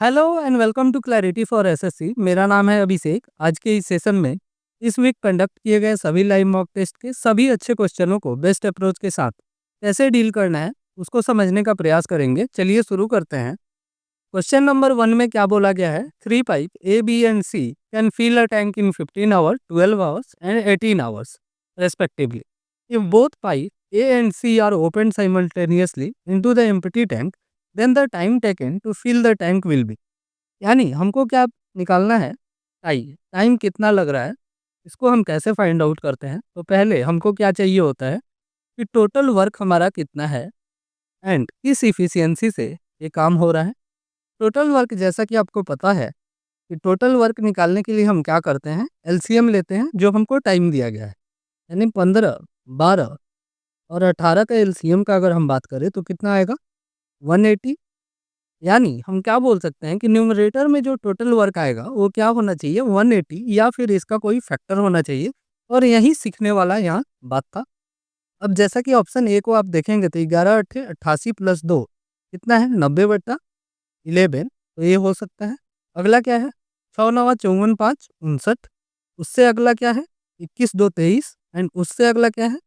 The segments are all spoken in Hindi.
Hello and welcome to clarity for SSC. मेरा नाम है अभिषेक। आज के इस सेशन में इस वीक कंडक्ट किए गए सभी लाइव मॉक टेस्ट के सभी अच्छे क्वेश्चनों को बेस्ट अप्रोच के साथ कैसे डील करना है उसको समझने का प्रयास करेंगे। चलिए शुरू करते हैं। क्वेश्चन नंबर 1 में क्या बोला गया है? 3 pipe A B and C can fill a tank in 15 hours, 12 hours and 18 hours respectively. If both pipe A and C are opened simultaneously into the empty tank, then the time taken to fill the tank will be. यानी हमको क्या निकालना है? टाइम कितना लग रहा है, इसको हम कैसे फाइंड आउट करते हैं? तो पहले हमको क्या चाहिए होता है कि टोटल वर्क हमारा कितना है एंड किस इफिशियंसी से ये काम हो रहा है। टोटल वर्क जैसा कि आपको पता है कि टोटल वर्क निकालने के लिए हम क्या करते हैं, एलसीएम लेते हैं जो हमको टाइम दिया गया है। यानी 15, 12 और 18 का एलसीएम का अगर हम बात करें तो कितना आएगा? 180। यानी हम क्या बोल सकते हैं कि न्यूमरेटर में जो टोटल वर्क आएगा वो क्या होना चाहिए? 180 या फिर इसका कोई फैक्टर होना चाहिए। और यही सीखने वाला यहाँ बात था। अब जैसा कि ऑप्शन ए को आप देखेंगे तो 11 अट्ठे 88 प्लस 2 कितना है? 90/11। तो ये हो सकता है। अगला क्या है? 6 नवा 54 5 59। उससे अगला क्या है? 21 2 23 एंड उससे अगला क्या है?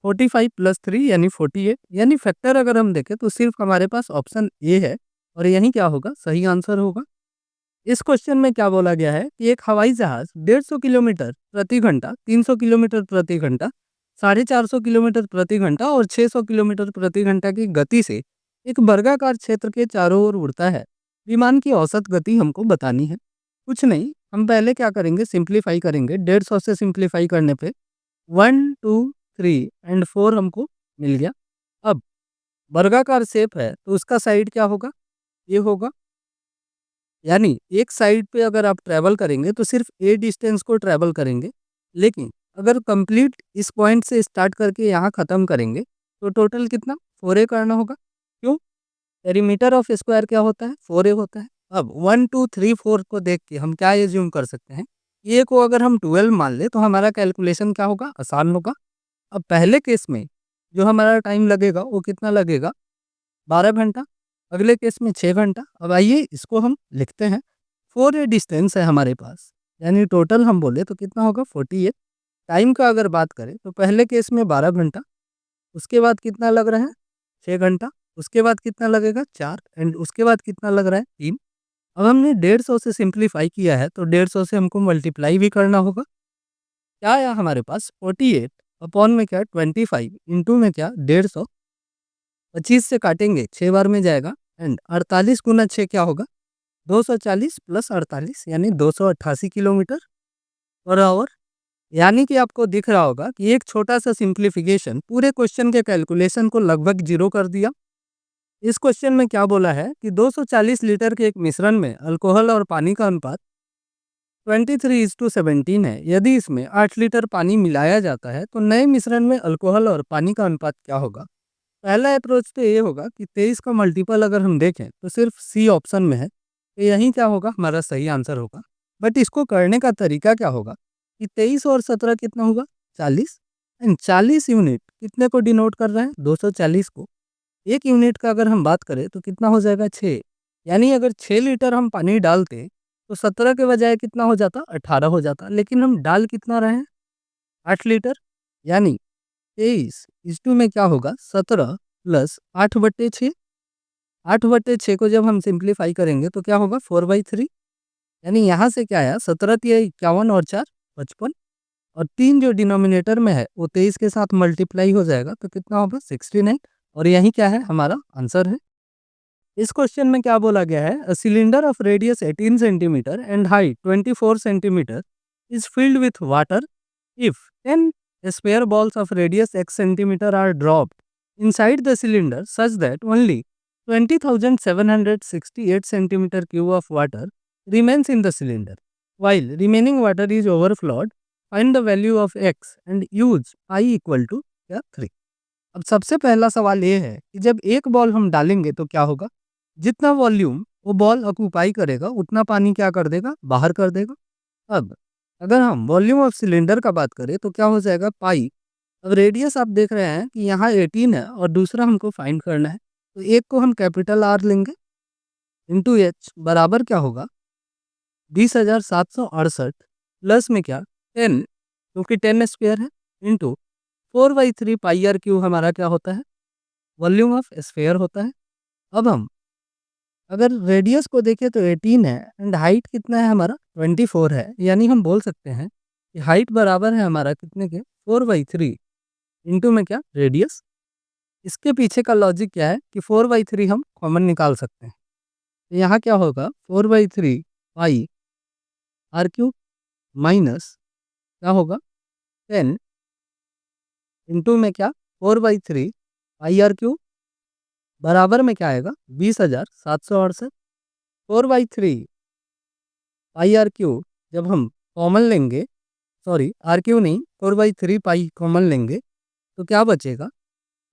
45 प्लस 3 यानी 48। यानी फैक्टर अगर हम देखें तो सिर्फ हमारे पास ऑप्शन ए है और यही क्या होगा? सही आंसर होगा। इस क्वेश्चन में क्या बोला गया है कि एक हवाई जहाज 150 किलोमीटर प्रति घंटा, 300 किलोमीटर प्रति घंटा, 450 किलोमीटर प्रति घंटा और 600 किलोमीटर प्रति घंटा की गति से एक वर्गाकार क्षेत्र के चारों ओर उड़ता है। विमान की औसत गति हमको बतानी है। कुछ नहीं, हम पहले क्या करेंगे? सिंप्लीफाई करेंगे। 150 से सिंप्लीफाई करने पे 1 2 3 एंड 4 हमको मिल गया। अब वर्गाकार शेप है तो उसका साइड क्या होगा? ये होगा। यानी एक साइड पे अगर आप ट्रैवल करेंगे तो सिर्फ ए डिस्टेंस को ट्रैवल करेंगे, लेकिन अगर कंप्लीट इस पॉइंट से स्टार्ट करके यहाँ ख़त्म करेंगे तो टोटल कितना? 4a करना होगा। क्यों? पेरीमीटर ऑफ स्क्वायर क्या होता है? 4a होता है। अब 1 2 3 4 को देख के हम क्या एज्यूम कर सकते हैं? ए को अगर हम 12 मान ले तो हमारा कैलकुलेशन क्या होगा? आसान होगा। अब पहले केस में जो हमारा टाइम लगेगा वो कितना लगेगा? 12 घंटा। अगले केस में 6 घंटा। अब आइए इसको हम लिखते हैं। 4a डिस्टेंस है हमारे पास, यानी टोटल हम बोले तो कितना होगा? 48। टाइम का अगर बात करें तो पहले केस में 12 घंटा, उसके बाद कितना लग रहा है? 6 घंटा, उसके बाद कितना लगेगा? 4 एंड उसके बाद कितना लग रहा है? 3। अब हमने 150 से सिंप्लीफाई किया है तो 150 से हमको मल्टीप्लाई भी करना होगा। क्या आया हमारे पास? 48 अपॉन में क्या? 25 इंटू में क्या? 150। 25 से काटेंगे 6 बार में जाएगा एंड 48 गुना 6 क्या होगा? 240 प्लस 48 यानी 288 किलोमीटर पर आवर। यानी कि आपको दिख रहा होगा कि एक छोटा सा सिंप्लीफिकेशन पूरे क्वेश्चन के कैलकुलेशन को लगभग जीरो कर दिया। इस क्वेश्चन में क्या बोला है कि 240 लीटर के एक मिश्रण में अल्कोहल और पानी का अनुपात 23:17 है। यदि इसमें 8 लीटर पानी मिलाया जाता है तो नए मिश्रण में अल्कोहल और पानी का अनुपात क्या होगा? पहला अप्रोच तो ये होगा कि 23 का मल्टीपल अगर हम देखें तो सिर्फ सी ऑप्शन में है, तो यही क्या होगा? हमारा सही आंसर होगा। बट इसको करने का तरीका क्या होगा कि 23 और 17 कितना होगा? 40 एंड 40 यूनिट कितने को डिनोट कर रहा है? 240 को। एक यूनिट का अगर हम बात करें तो कितना हो जाएगा? 6। यानी अगर 6 लीटर हम पानी डालते तो 17 के बजाय कितना हो जाता? 18 हो जाता। लेकिन हम डाल कितना रहे हैं? 8 लीटर। यानी 23:2 में क्या होगा? 17 प्लस 8/6। 8/6 को जब हम सिंप्लीफाई करेंगे तो क्या होगा? 4/3। यानी यहाँ से क्या आया? 17 तिया 51 और 4 55 और 3 जो डिनोमिनेटर में है वो 23 के साथ मल्टीप्लाई हो जाएगा तो कितना होगा? 69। और यही क्या है? हमारा आंसर है। इस क्वेश्चन में क्या बोला गया है? A cylinder of radius 18 centimetre and height 24 centimetre is filled with water if 10 square balls of radius x centimeter are dropped inside the cylinder such that only 20,768 centimeter cube of water remains in the cylinder, while remaining water is overflowed, find the value of x and use I equal to क्या 3। अब सबसे पहला सवाल ये है कि जब एक बॉल हम डालेंगे तो क्या होगा? जितना वॉल्यूम वो बॉल ऑक्यूपाई करेगा उतना पानी क्या कर देगा? बाहर कर देगा। अब अगर हम वॉल्यूम ऑफ सिलेंडर का बात करें तो क्या हो जाएगा? पाई। अब रेडियस आप देख रहे हैं कि यहाँ 18 है और दूसरा हमको फाइंड करना है, तो एक को हम कैपिटल आर लेंगे इंटू एच बराबर क्या होगा 20,768 प्लस में क्या 10, क्योंकि 10 स्क्वायर है, इंटू 4/3 पाई आर क्यू हमारा क्या होता है, वॉल्यूम ऑफ स्फेयर होता है। अब हम अगर रेडियस को देखें तो 18 है एंड हाइट कितना है हमारा 24 है, यानी हम बोल सकते हैं कि हाइट बराबर है हमारा कितने के 4/3 इंटू में क्या रेडियस। इसके पीछे का लॉजिक क्या है कि 4/3 हम कॉमन निकाल सकते हैं, तो यहाँ क्या होगा 4/3 पाई आर क्यूब माइनस क्या होगा 10 इंटू में क्या 4/3 पाई आर क्यूब बराबर में क्या आएगा 20,768। 4/3 पाई आर क्यूब जब हम कॉमन लेंगे, सॉरी आर क्यू नहीं 4/3 पाई कॉमन लेंगे, तो क्या बचेगा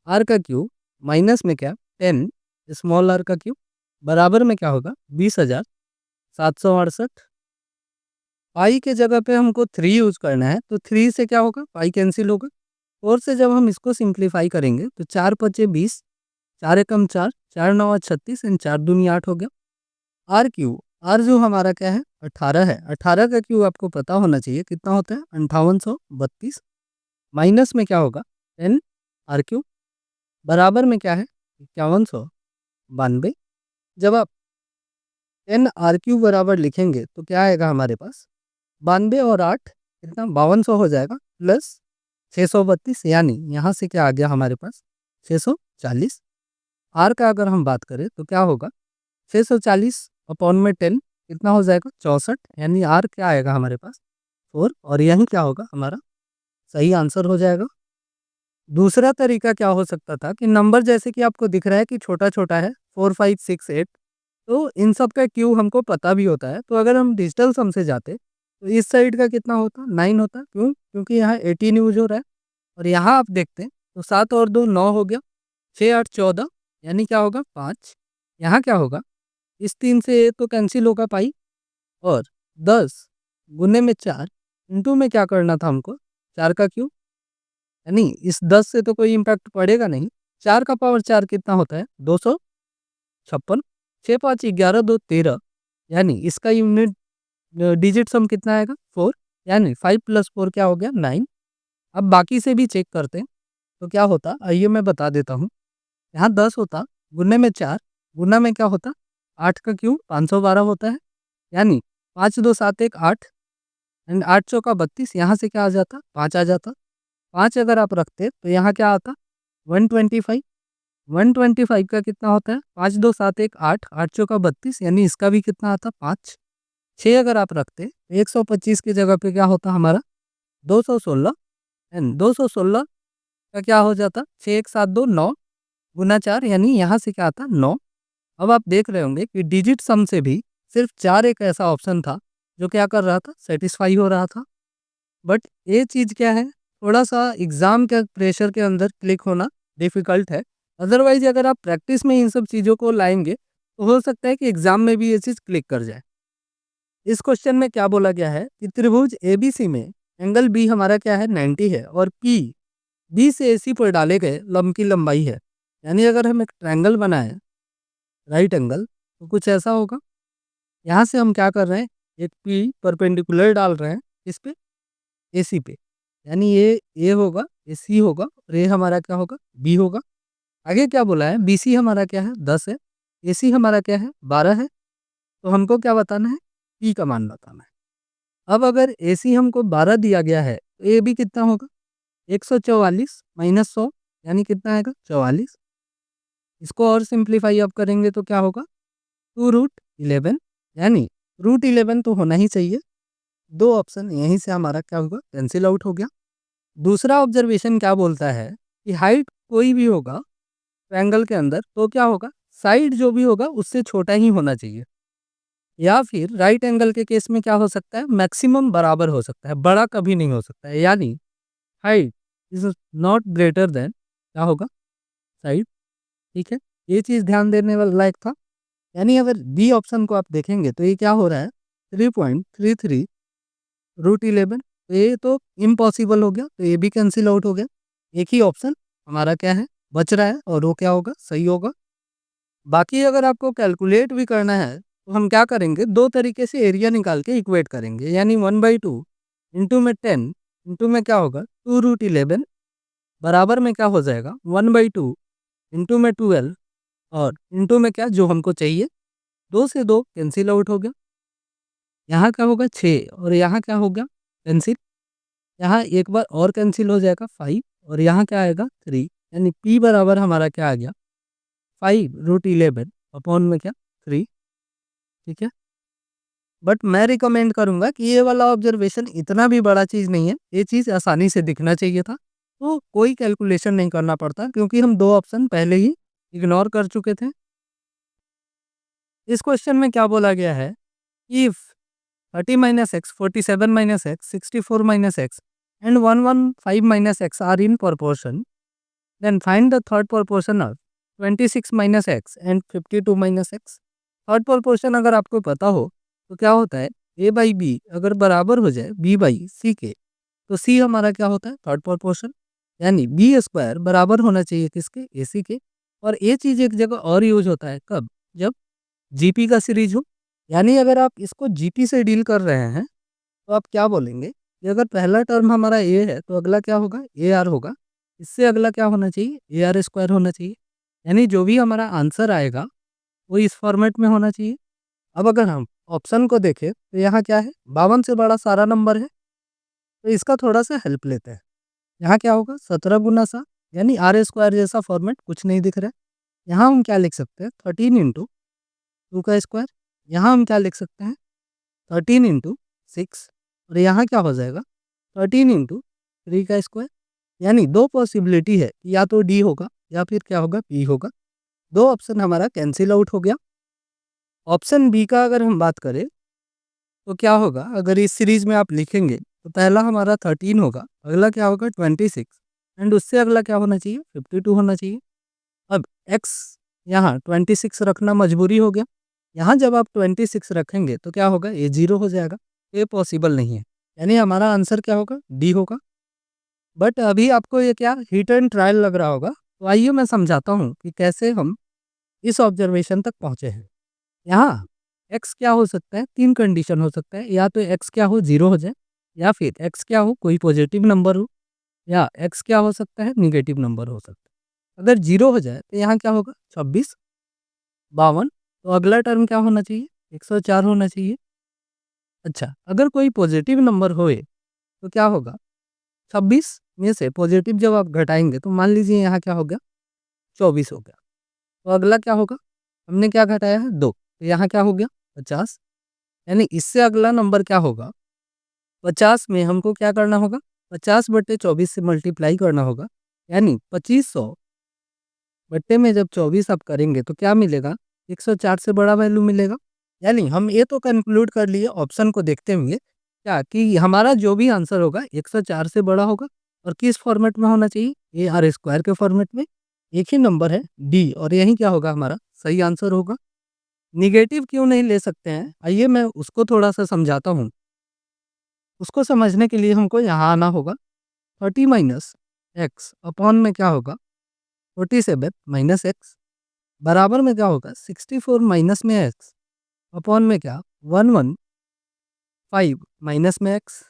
आर का क्यूब माइनस में क्या 10 स्मॉल आर का क्यूब बराबर में क्या होगा 20,768। पाई के जगह पे हमको 3 यूज करना है, तो 3 से क्या होगा पाई कैंसिल होगा। 4 से जब हम इसको सिंप्लीफाई करेंगे तो 4 पचे 20, 4 एकम 4, 4 नौ 36 एंड 4 दूनी 8 हो गया। आर क्यू आर जो हमारा क्या है 18 है, 18 का क्यू आपको पता होना चाहिए कितना होता है 5832, माइनस में क्या होगा 10 आर क्यू बराबर में क्या है 5192। जब आप 10 आर क्यू बराबर लिखेंगे तो क्या आएगा हमारे पास 92 और 8 कितना 5200 हो जाएगा, प्लस 632, यानी यहाँ से क्या आ गया हमारे पास 640। आर का अगर हम बात करें तो क्या होगा 640 अपॉन में 10 कितना हो जाएगा 64, यानी आर क्या आएगा हमारे पास 4, और यही क्या होगा हमारा सही आंसर हो जाएगा। दूसरा तरीका क्या हो सकता था कि नंबर जैसे कि आपको दिख रहा है कि छोटा छोटा है 4 5 6 8, तो इन सब का क्यू हमको पता भी होता है, तो अगर हम डिजिटल सम से जाते तो इस साइड का कितना होता 9 होता, क्यों क्योंकि यहाँ 18 यूज हो रहा है, और यहाँ आप देखते हैं तो 7 और 2 9 हो गया, 6 8 14, यानी क्या होगा 5। यहाँ क्या होगा इस 3 से तो कैंसिल होगा पाई, और 10 गुने में 4 इंटू में क्या करना था हमको 4 का क्यूब, यानी इस 10 से तो कोई इम्पैक्ट पड़ेगा नहीं। 4 का पावर 4 कितना होता है 256, 6 5 11 2 13, यानी इसका यूनिट डिजिट सम कितना आएगा 4, यानी 5 + 4 क्या हो गया 9। अब बाकी से भी चेक करते हैं तो क्या होता, आइए मैं बता देता हूँ। यहाँ 10 होता गुने में 4, गुना में क्या होता 8 का क्यूब 512 होता है, यानी 5 2 7 1 8 एंड 8 चौका 32, यहाँ से क्या आ जाता 5 आ जाता। 5 अगर आप रखते तो यहाँ क्या आता 125, 125 का कितना होता है 5 2 7 1 8, 8 चौका 32, यानी इसका भी कितना आता 5। 6 अगर आप रखते तो 125 की जगह पे क्या होता हमारा 216, एंड 216 का क्या हो जाता 6 1 7 2 9 गुना 4, यानी यहाँ से क्या आता 9। अब आप देख रहे होंगे कि डिजिट सम से भी सिर्फ 4 एक ऐसा ऑप्शन था जो क्या कर रहा था सेटिस्फाई हो रहा था। बट ये चीज़ क्या है थोड़ा सा एग्ज़ाम के प्रेशर के अंदर क्लिक होना डिफ़िकल्ट है। अदरवाइज अगर आप प्रैक्टिस में इन सब चीज़ों को लाएंगे तो हो सकता है कि एग्ज़ाम में भी ये चीज़ क्लिक कर जाए। इस क्वेश्चन में क्या बोला गया है कि त्रिभुज एबीसी में एंगल बी हमारा क्या है 90 है, और पी बी से एसी पर डाले गए लंब की लंबाई है। यानी अगर हम एक ट्रायंगल बनाए राइट एंगल तो कुछ ऐसा होगा। यहाँ से हम क्या कर रहे हैं एक पी परपेंडिकुलर डाल रहे हैं इस पे एसी पे, यानी ये ए होगा, ये सी होगा, और ये हमारा क्या होगा बी होगा। आगे क्या बोला है बीसी हमारा क्या है 10 है, एसी हमारा क्या है 12 है, तो हमको क्या बताना है पी का मान बताना है। अब अगर एसी हमको 12 दिया गया है तो ए बी कितना होगा 144 माइनस 100, यानी कितना आएगा 44। इसको और सिंप्लीफाई आप करेंगे तो क्या होगा 2√11, यानी √11 तो होना ही चाहिए। दो ऑप्शन यहीं से हमारा क्या होगा कैंसिल आउट हो गया। दूसरा ऑब्जर्वेशन क्या बोलता है कि हाइट कोई भी होगा ट्रायंगल के अंदर तो क्या होगा साइड जो भी होगा उससे छोटा ही होना चाहिए, या फिर राइट एंगल के केस में क्या हो सकता है मैक्सिमम बराबर हो सकता है, बड़ा कभी नहीं हो सकता है, यानी height is not greater than क्या होगा साइड। ठीक है, ये चीज़ ध्यान देने वाला लायक था। यानी अगर बी ऑप्शन को आप देखेंगे तो ये क्या हो रहा है 3.33√11, तो ये तो इम्पॉसिबल हो गया, तो ये भी कैंसिल आउट हो गया। एक ही ऑप्शन हमारा क्या है बच रहा है और वो क्या होगा सही होगा। बाकी अगर आपको कैलकुलेट भी करना है तो हम क्या करेंगे, दो तरीके से एरिया निकाल के इक्वेट करेंगे, यानी 1/2 इंटू में 10 इंटू में क्या होगा 2√11 बराबर में क्या हो जाएगा 1/2 इंटू में 12 और इंटू में क्या जो हमको चाहिए, 2 से 2 कैंसिल आउट हो गया, यहाँ क्या होगा 6 और यहाँ क्या होगा कैंसिल, यहाँ एक बार और कैंसिल हो जाएगा 5 और यहाँ क्या आएगा 3, यानी p बराबर हमारा क्या आ गया 5√11 अपॉन में क्या 3। ठीक है, बट मैं रिकमेंड करूंगा कि ये वाला ऑब्जर्वेशन इतना भी बड़ा चीज़ नहीं है, ये चीज़ आसानी से दिखना चाहिए था, तो कोई कैलकुलेशन नहीं करना पड़ता क्योंकि हम दो ऑप्शन पहले ही इग्नोर कर चुके थे। इस क्वेश्चन में क्या बोला गया है, if 30 minus x 47 minus x 64 minus x and 115 minus x are in proportion, then find the third proportion of 26 minus x and 52 minus x. Third proportion अगर आपको पता हो तो क्या होता है, a बाई बी अगर बराबर हो जाए b बाई सी के, तो c हमारा क्या होता है थर्ड proportion, यानी बी स्क्वायर बराबर होना चाहिए किसके, ए सी के। और ये चीज़ एक जगह और यूज होता है कब, जब जीपी का सीरीज हो, यानी अगर आप इसको जीपी से डील कर रहे हैं तो आप क्या बोलेंगे कि अगर पहला टर्म हमारा ए है तो अगला क्या होगा ए आर होगा, इससे अगला क्या होना चाहिए ए आर स्क्वायर होना चाहिए, यानी जो भी हमारा आंसर आएगा वो इस फॉर्मेट में होना चाहिए। अब अगर हम ऑप्शन को देखें तो यहाँ क्या है 52 से बड़ा सारा नंबर है, तो इसका थोड़ा सा हेल्प लेते हैं। यहाँ क्या होगा 17 × 7, यानी आर स्क्वायर जैसा फॉर्मेट कुछ नहीं दिख रहा है। यहाँ हम क्या लिख सकते हैं 13 इंटू 2 का स्क्वायर, यहाँ हम क्या लिख सकते हैं 13 इंटू 6 और यहाँ क्या हो जाएगा 13 इंटू 3 का स्क्वायर, यानी दो पॉसिबिलिटी है, या तो डी होगा या फिर क्या होगा पी होगा। दो ऑप्शन हमारा कैंसिल आउट हो गया। ऑप्शन बी का अगर हम बात करें तो क्या होगा, अगर इस सीरीज में आप लिखेंगे तो पहला हमारा 13 होगा, अगला क्या होगा 26 एंड उससे अगला क्या होना चाहिए 52 होना चाहिए। अब x यहाँ 26 रखना मजबूरी हो गया, यहाँ जब आप 26 रखेंगे तो क्या होगा ये 0 हो जाएगा, ये पॉसिबल नहीं है, यानी हमारा आंसर क्या होगा डी होगा। बट अभी आपको ये क्या हिट एंड ट्रायल लग रहा होगा, तो आइए मैं समझाता हूँ कि कैसे हम इस ऑब्जर्वेशन तक पहुँचे हैं। यहाँ x क्या हो सकता है, तीन कंडीशन हो सकता है, या तो x क्या हो 0 हो जाए, या फिर x क्या हो कोई पॉजिटिव नंबर हो, या x क्या हो सकता है निगेटिव नंबर हो सकता है। अगर 0 हो जाए तो यहाँ क्या होगा 26 52, तो अगला टर्म क्या होना चाहिए 104 होना चाहिए। अच्छा, अगर कोई पॉजिटिव नंबर होए तो क्या होगा 26 में से पॉजिटिव जब आप घटाएंगे तो मान लीजिए यहाँ क्या हो गया 24 हो गया, तो अगला क्या होगा, हमने क्या घटाया है 2, तो यहाँ क्या हो गया 50, यानी इससे अगला नंबर क्या होगा 50 में हमको क्या करना होगा 50/24 से मल्टीप्लाई करना होगा, यानी 2500 बट्टे में जब 24 आप करेंगे तो क्या मिलेगा 104 से बड़ा वैल्यू मिलेगा। यानी हम ये तो कंक्लूड कर लिए ऑप्शन को देखते हुए क्या कि हमारा जो भी आंसर होगा 104 से बड़ा होगा, और किस फॉर्मेट में होना चाहिए ए आर स्क्वायर के फॉर्मेट में। एक ही नंबर है डी, और यही क्या होगा हमारा सही आंसर होगा। निगेटिव क्यों नहीं ले सकते हैं, आइए मैं उसको थोड़ा सा समझाता हूँ। उसको समझने के लिए हमको यहाँ आना होगा 30 माइनस एक्स अपॉन में क्या होगा 47 माइनस एक्स बराबर में क्या होगा 64 माइनस में एक्स अपॉन में क्या 115 माइनस में एक्स।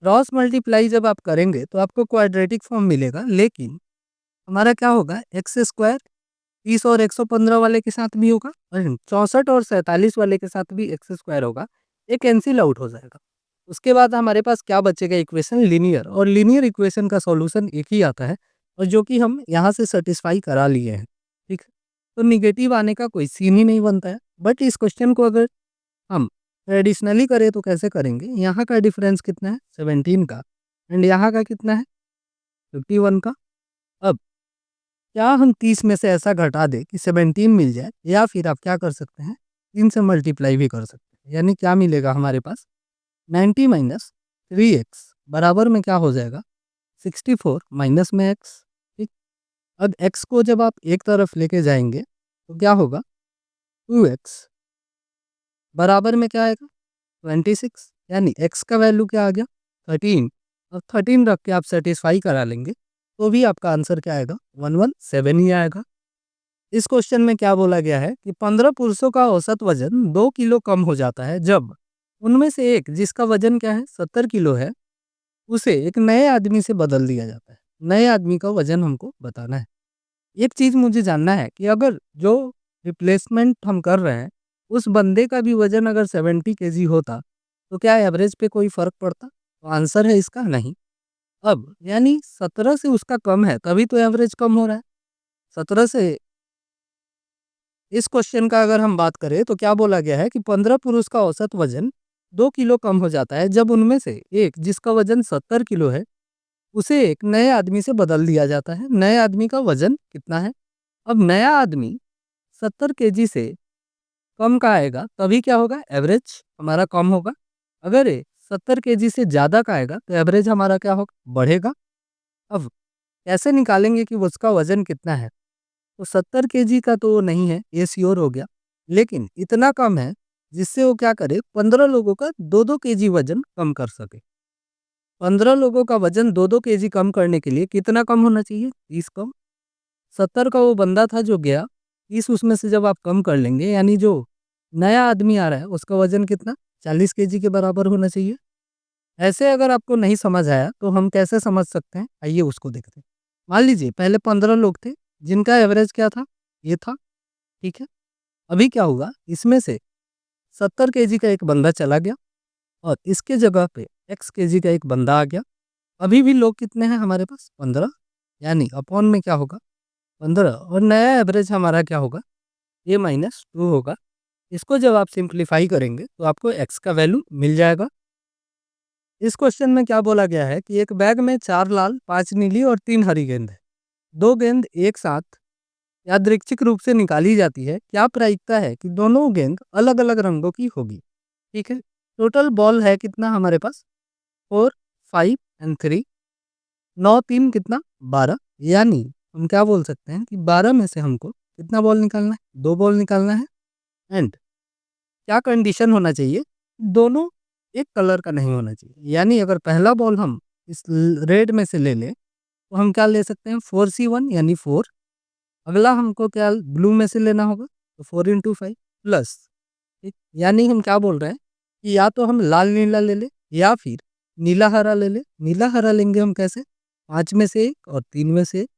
क्रॉस मल्टीप्लाई जब आप करेंगे तो आपको क्वाड्रेटिक फॉर्म मिलेगा, लेकिन हमारा क्या होगा एक्स स्क्वायर 30 और 115 वाले के साथ भी होगा, और 64 और 47 वाले के साथ भी एक्स स्क्वायर होगा, ये कैंसिल आउट हो जाएगा। उसके बाद हमारे पास क्या बचेगा इक्वेशन लीनियर, और लीनियर इक्वेशन का सॉल्यूशन एक ही आता है, और जो कि हम यहाँ से सेटिस्फाई करा लिए हैं। ठीक है, तो निगेटिव आने का कोई सीन ही नहीं बनता है। बट इस क्वेश्चन को अगर हम ट्रेडिशनली करें तो कैसे करेंगे, यहाँ का डिफरेंस कितना है 17 का, एंड यहाँ का कितना है 51 का। अब क्या हम 30 में से ऐसा घटा दें कि 17 मिल जाए, या फिर आप क्या कर सकते हैं 3 से मल्टीप्लाई भी कर सकते हैं, यानी क्या मिलेगा हमारे पास 90 माइनस 3x बराबर में क्या हो जाएगा 64 माइनस में x। ठीक, अब x को जब आप एक तरफ लेके जाएंगे तो क्या होगा 2x बराबर में क्या आएगा 26, यानी x का वैल्यू क्या आ गया 13, और 13 रख के आप सेटिस्फाई करा लेंगे तो भी आपका आंसर क्या आएगा 117 ही आएगा। इस क्वेश्चन में क्या बोला गया है कि 15 पुरुषों का औसत वजन 2 किलो कम हो जाता है जब उनमें से एक जिसका वजन क्या है 70 किलो है, उसे एक नए आदमी से बदल दिया जाता है। नए आदमी का वजन हमको बताना है। एक चीज़ मुझे जानना है कि अगर जो रिप्लेसमेंट हम कर रहे हैं, उस बंदे का भी वजन अगर 70 केजी होता, तो क्या एवरेज पे कोई फ़र्क पड़ता? तो आंसर है इसका नहीं। अब यानी 17 से उसका कम है, तभी तो एवरेज कम हो रहा है। 17 से इस क्वेश्चन का अगर हम बात करें तो क्या बोला गया है कि 15 पुरुष का औसत वजन 2 किलो कम हो जाता है जब उनमें से एक जिसका वजन 70 किलो है, उसे एक नए आदमी से बदल दिया जाता है। नए आदमी का वजन कितना है? अब नया आदमी 70 केजी से कम का आएगा तभी क्या होगा? एवरेज हमारा कम होगा। अगर ये 70 केजी से ज़्यादा का आएगा तो एवरेज हमारा क्या होगा? बढ़ेगा। अब कैसे निकालेंगे कि उसका वजन कितना है? तो 70 केजी का तो नहीं है, ये श्योर हो गया। लेकिन इतना कम है जिससे वो क्या करे 15 लोगों का 2-2 केजी वजन कम कर सके। 15 लोगों का वजन 2-2 केजी कम करने के लिए कितना कम होना चाहिए? 30 कम। 70 का वो बंदा था जो गया, 30 उसमें से जब आप कम कर लेंगे यानी जो नया आदमी आ रहा है उसका वजन कितना? 40 केजी के बराबर होना चाहिए। ऐसे अगर आपको नहीं समझ आया तो हम कैसे समझ सकते हैं? आइए उसको देखते हैं। मान लीजिए पहले 15 लोग थे जिनका एवरेज क्या था? ये था, ठीक है? अभी क्या हुआ? इसमें से 70 केजी का एक बंदा चला गया और इसके जगह पे एक्स केजी का एक बंदा आ गया। अभी भी लोग कितने हैं हमारे पास? 15, यानी अपॉन में क्या होगा? 15 और नया एवरेज हमारा क्या होगा? ये माइनस 2 होगा। इसको जब आप सिंप्लीफाई करेंगे तो आपको एक्स का वैल्यू मिल जाएगा। इस क्वेश्चन में क्या बोला गया है कि एक बैग में 4 लाल, 5 नीली और 3 हरी गेंद है। 2 गेंद एक साथ यादृच्छिक रूप से निकाली जाती है। क्या प्रायिकता है कि दोनों गेंद अलग-अलग रंगों की होगी? ठीक है। टोटल बॉल है कितना हमारे पास? 4, 5 एंड 3। 9, 3 कितना? 12। यानी हम क्या बोल सकते हैं कि 12 में से हमको कितना बॉल निकालना है? 2 बॉल निकालना है। एंड क्या कंडीशन होना चाहिए? दोनों एक कलर का नहीं होना चाहिए। यानी अगर पहला बॉल हम इस रेड में से ले लें तो हम क्या ले सकते हैं? 4C1 यानी 4। अगला हमको क्या ब्लू में से लेना होगा तो 4 इंटू 5 प्लस, ठीक, यानी हम क्या बोल रहे हैं कि या तो हम लाल नीला ले लें या फिर नीला हरा ले लें। नीला हरा लेंगे हम कैसे? 5 में से एक और 3 में से एक।